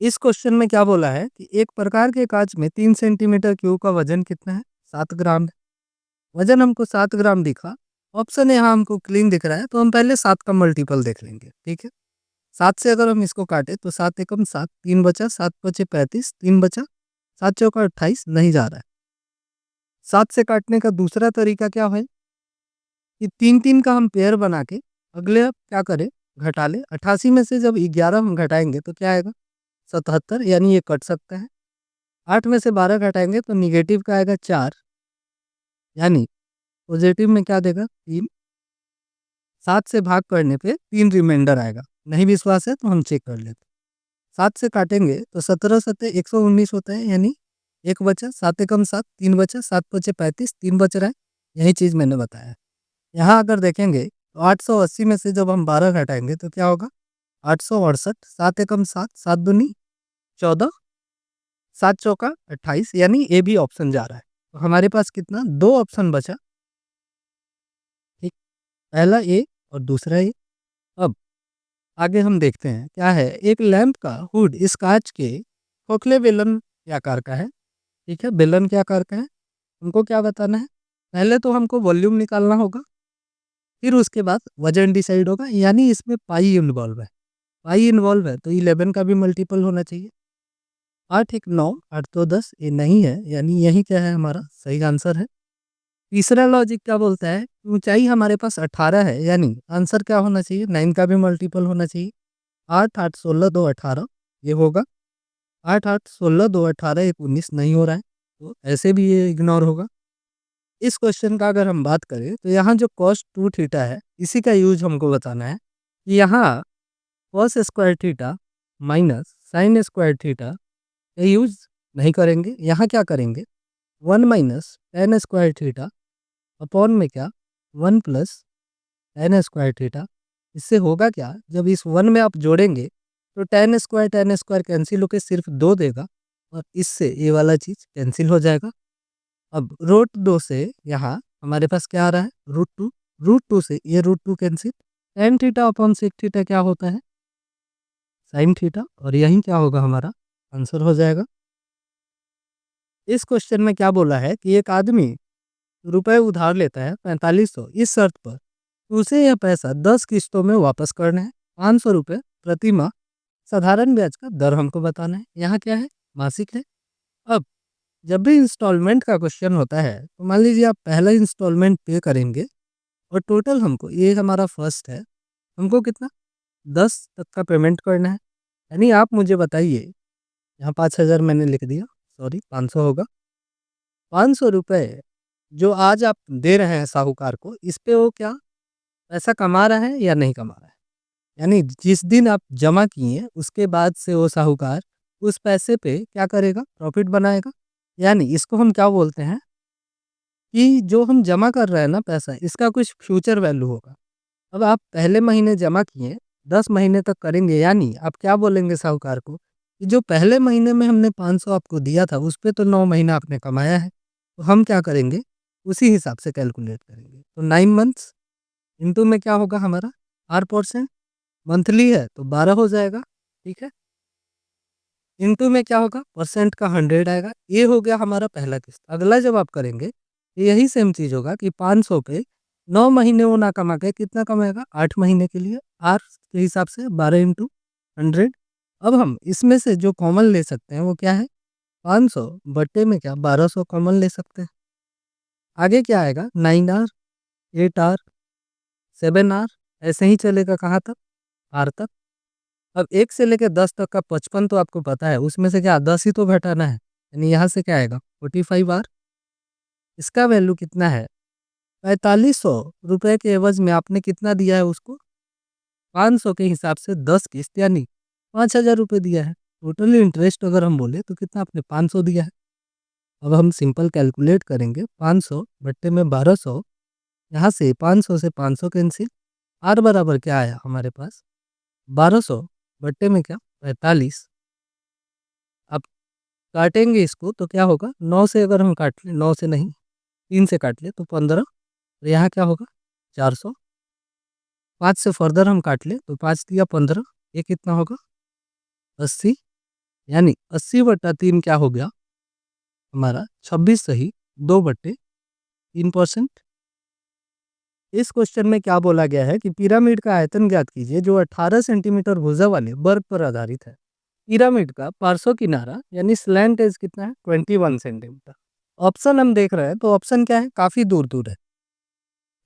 इस क्वेश्चन में क्या बोला है कि एक प्रकार के कांच में 3 सेंटीमीटर क्यूब का वजन कितना है 7 ग्राम है। वजन हमको 7 ग्राम दिखा, ऑप्शन यहाँ हमको क्लीन दिख रहा है, तो हम पहले 7 का मल्टीपल देख लेंगे, ठीक है। 7 से अगर हम इसको काटे तो 7 एकम 7, 3 बचा, 7 बचे 35, 3 बचा, 7 चौका 28 नहीं जा रहा है। 7 से काटने का दूसरा तरीका क्या है कि 3-3 का हम पेयर बना के अगले अब क्या करें घटा ले। 88 में से जब 11 हम घटाएंगे तो क्या आएगा 77, यानी ये कट सकता है। 8 में से 12 घटाएंगे तो निगेटिव का आएगा 4, यानी पॉजिटिव में क्या देगा 3। 7 से भाग करने पे 3 रिमाइंडर आएगा। नहीं विश्वास है तो हम चेक कर लेते। 7 से काटेंगे तो 17 सत्ते 119 होता है, यानी एक बचा, 7 एकम 7, 3 बचा, 7 बचे 35, 3 बच रहा है, यही चीज़ मैंने बताया। यहाँ अगर देखेंगे तो 880 में से जब हम 12 घटाएंगे तो क्या होगा 868, 7 एकम 7, 7 दूनी 14, 7 चौका 28, यानी ए भी ऑप्शन जा रहा है। तो हमारे पास कितना 2 ऑप्शन बचा, ठीक, पहला ए और दूसरा ए। अब आगे हम देखते हैं क्या है। एक लैंप का हुड इस कांच के खोखले बेलन के आकार का है। ठीक है, बेलन के आकार का है। हमको क्या बताना है? पहले तो हमको वॉल्यूम निकालना होगा, फिर उसके बाद वजन डिसाइड होगा, यानी इसमें पाई इन्वॉल्व है। पाई इन्वॉल्व है तो 11 का भी मल्टीपल होना चाहिए। 8 एक 9, 8 तो 10, ये नहीं है, यानी यही क्या है हमारा सही आंसर है। तीसरा लॉजिक क्या बोलता है? ऊंचाई हमारे पास 18 है, यानी आंसर क्या होना चाहिए? 9 का भी मल्टीपल होना चाहिए। 8 8 16 2 18, ये होगा। 8 8 16 2 18, 1 19 नहीं हो रहा है, तो ऐसे भी ये इग्नोर होगा। इस क्वेश्चन का अगर हम बात करें तो यहाँ जो cos 2 थीटा है, इसी का यूज हमको बताना है कि यहाँ cos square theta minus sine square theta का यूज नहीं करेंगे। यहाँ क्या करेंगे? 1 minus ten square theta upon में क्या 1 प्लस टेन स्क्वायर थीटा। इससे होगा क्या? जब इस 1 में आप जोड़ेंगे तो टेन स्क्वायर कैंसिल होकर सिर्फ 2 देगा, और इससे ये वाला चीज़ कैंसिल हो जाएगा। अब रूट 2 से यहाँ हमारे पास क्या आ रहा है? रूट 2। रूट 2 से ये root 2 cancel. Tan theta upon sec theta क्या होता है? साइन थीटा, और यही क्या होगा हमारा आंसर हो जाएगा। इस क्वेश्चन में क्या बोला है कि एक आदमी रुपए उधार लेता है 4500, इस शर्त पर कि उसे यह पैसा 10 किस्तों में वापस करना है। 500 रुपये प्रति माह साधारण ब्याज का दर हमको बताना है। यहाँ क्या है? मासिक है। अब जब भी इंस्टॉलमेंट का क्वेश्चन होता है तो मान लीजिए आप पहला इंस्टॉलमेंट पे करेंगे, और टोटल हमको, ये हमारा फर्स्ट है, हमको कितना 10 तक का पेमेंट करना है। यानी आप मुझे बताइए, यहाँ 5000 मैंने लिख दिया, सॉरी 500 होगा। 500 रुपये जो आज आप दे रहे हैं साहूकार को, इस पे वो क्या पैसा कमा रहा है या नहीं कमा रहा है? यानी जिस दिन आप जमा किए उसके बाद से वो साहूकार उस पैसे पे क्या करेगा? प्रॉफिट बनाएगा। यानी इसको हम क्या बोलते हैं कि जो हम जमा कर रहे हैं ना पैसा, इसका कुछ फ्यूचर वैल्यू होगा। अब आप पहले महीने जमा किए, 10 महीने तक करेंगे, यानी आप क्या बोलेंगे साहूकार को कि जो पहले महीने में हमने 500 आपको दिया था, उस पे तो 9 महीना आपने कमाया है। तो हम क्या करेंगे? उसी हिसाब से कैलकुलेट करेंगे। तो 9 मंथ्स इंटू में क्या होगा हमारा? R%। मंथली है तो 12 हो जाएगा। ठीक है, इंटू में क्या होगा? परसेंट का 100 आएगा। ये हो गया हमारा पहला किस्त। अगला जब आप करेंगे तो यही सेम चीज़ होगा कि 500 पे 9 महीने वो ना कमा के कितना कमाएगा? 8 महीने के लिए आर के हिसाब से 12 इंटू 100। अब हम इसमें से जो कॉमन ले सकते हैं वो क्या है? 500 बट्टे में क्या 1200 कॉमन ले सकते हैं। आगे क्या आएगा? 9R, 8R, 7R, ऐसे ही चलेगा कहाँ तक? आर तक। अब 1 से लेकर 10 तक का 55 तो आपको पता है, उसमें से क्या 10 ही तो घटाना है, यानी यहाँ से क्या आएगा? 45R। इसका वैल्यू कितना है? 4500 रुपये के एवज में आपने कितना दिया है उसको? 500 के हिसाब से 10 किस्त, यानी 5000 रुपये दिया है। टोटल इंटरेस्ट अगर हम बोले तो कितना आपने? 500 दिया है। अब हम सिंपल कैलकुलेट करेंगे, 500 बट्टे में 1200, यहाँ से 500 से 500 कैंसिल। आर बराबर क्या आया हमारे पास? 1200 बट्टे में क्या 45। अब काटेंगे इसको तो क्या होगा? 9 से अगर हम काट लें, 9 से नहीं 3 से काट लें तो 15, और यहाँ क्या होगा? 400। 5 से फर्दर हम काट लें तो 5 दिया 15, ये कितना होगा? 80। यानी 80/3 क्या हो गया हमारा? 26 सही 2/3%। इस क्वेश्चन में क्या बोला गया है कि पिरामिड का आयतन ज्ञात कीजिए जो 18 सेंटीमीटर भुजा वाले वर्ग पर आधारित है। पिरामिड का पार्श्व किनारा यानी स्लैंट एज कितना है? 21 सेंटीमीटर। ऑप्शन हम देख रहे हैं तो ऑप्शन क्या है? काफ़ी दूर दूर है।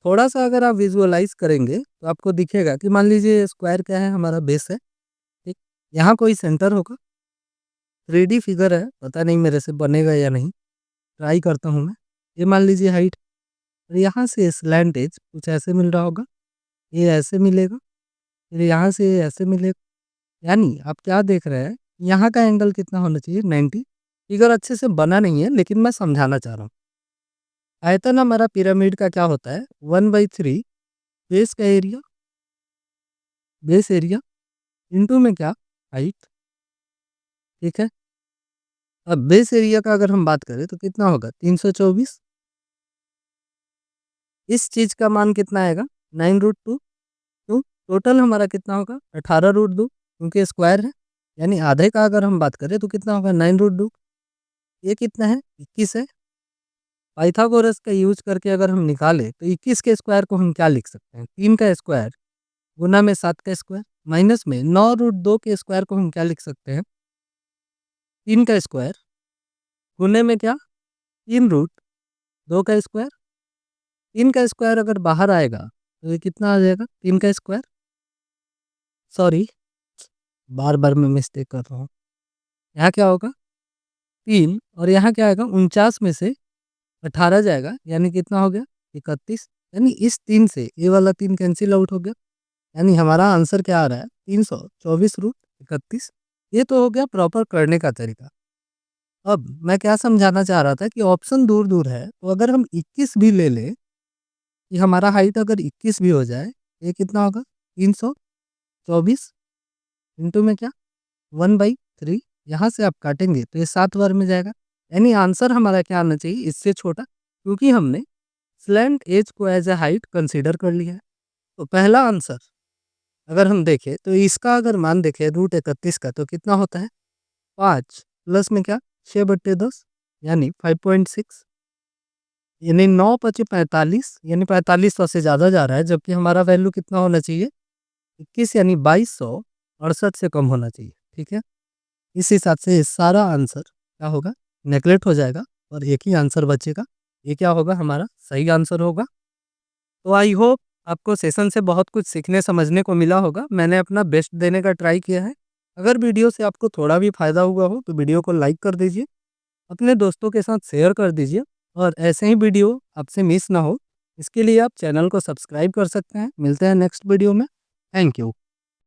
थोड़ा सा अगर आप विजुअलाइज करेंगे तो आपको दिखेगा कि मान लीजिए स्क्वायर क्या है? हमारा बेस है। ठीक, यहाँ कोई सेंटर होगा। 3D फिगर है, पता नहीं मेरे से बनेगा या नहीं, ट्राई करता हूँ मैं। ये मान लीजिए हाइट, और यहाँ से स्लैंट एज कुछ ऐसे मिल रहा होगा, ये ऐसे मिलेगा, फिर यहाँ से ये ऐसे मिलेगा। यानी आप क्या देख रहे हैं? यहाँ का एंगल कितना होना चाहिए? 90। फिगर अच्छे से बना नहीं है, लेकिन मैं समझाना चाह रहा हूँ। आयतन हमारा पिरामिड का क्या होता है? 1/3 बेस का एरिया, बेस एरिया इंटू में क्या हाइट। ठीक है, अब बेस एरिया का अगर हम बात करें तो कितना होगा? 324। इस चीज का मान कितना आएगा? 9√2 टू टोटल हमारा कितना होगा 18√2, क्योंकि स्क्वायर है, यानी आधे का अगर हम बात करें तो कितना होगा 9√2। ये कितना है 21 है। पाइथागोरस का यूज करके अगर हम निकालें तो 21 के स्क्वायर को हम क्या लिख सकते हैं, 3 का स्क्वायर गुना में 7 का स्क्वायर माइनस में 9√2 के स्क्वायर को हम क्या लिख सकते हैं, 3 का स्क्वायर गुने में क्या 3√2 का स्क्वायर। 3 का स्क्वायर अगर बाहर आएगा तो ये कितना आ जाएगा 3 का स्क्वायर, सॉरी बार बार मैं मिस्टेक कर रहा हूँ। यहाँ क्या होगा 3 और यहाँ क्या आएगा 49 में से 18 जाएगा, यानी कितना हो गया 31। यानी इस 3 से ये वाला 3 कैंसिल आउट हो गया, यानी हमारा आंसर क्या आ रहा है 324√31। ये तो हो गया प्रॉपर करने का तरीका। अब मैं क्या समझाना चाह रहा था कि ऑप्शन दूर दूर है, तो अगर हम 21 भी ले लें कि हमारा हाइट अगर 21 भी हो जाए, ये कितना होगा 324 इंटू में क्या 1/3। यहाँ से आप काटेंगे तो ये 7 बार में जाएगा, यानी आंसर हमारा क्या आना चाहिए इससे छोटा, क्योंकि हमने स्लैंट एज को एज ए हाइट कंसीडर कर लिया है। तो पहला आंसर अगर हम देखें तो इसका अगर मान देखें √31 का तो कितना होता है 5 प्लस में क्या 6/10 यानी 5.6, यानी 9×5=45, यानी 45 से ज़्यादा जा रहा है, जबकि हमारा वैल्यू कितना होना चाहिए 21, यानी 2268 से कम होना चाहिए। ठीक है, इस हिसाब से ये सारा आंसर क्या होगा नेगलेक्ट हो जाएगा और एक ही आंसर बचेगा। ये क्या होगा हमारा सही आंसर होगा। तो आई होप आपको सेशन से बहुत कुछ सीखने समझने को मिला होगा। मैंने अपना बेस्ट देने का ट्राई किया है। अगर वीडियो से आपको थोड़ा भी फ़ायदा हुआ हो तो वीडियो को लाइक कर दीजिए, अपने दोस्तों के साथ शेयर कर दीजिए, और ऐसे ही वीडियो आपसे मिस ना हो इसके लिए आप चैनल को सब्सक्राइब कर सकते हैं। मिलते हैं नेक्स्ट वीडियो में। Thank you.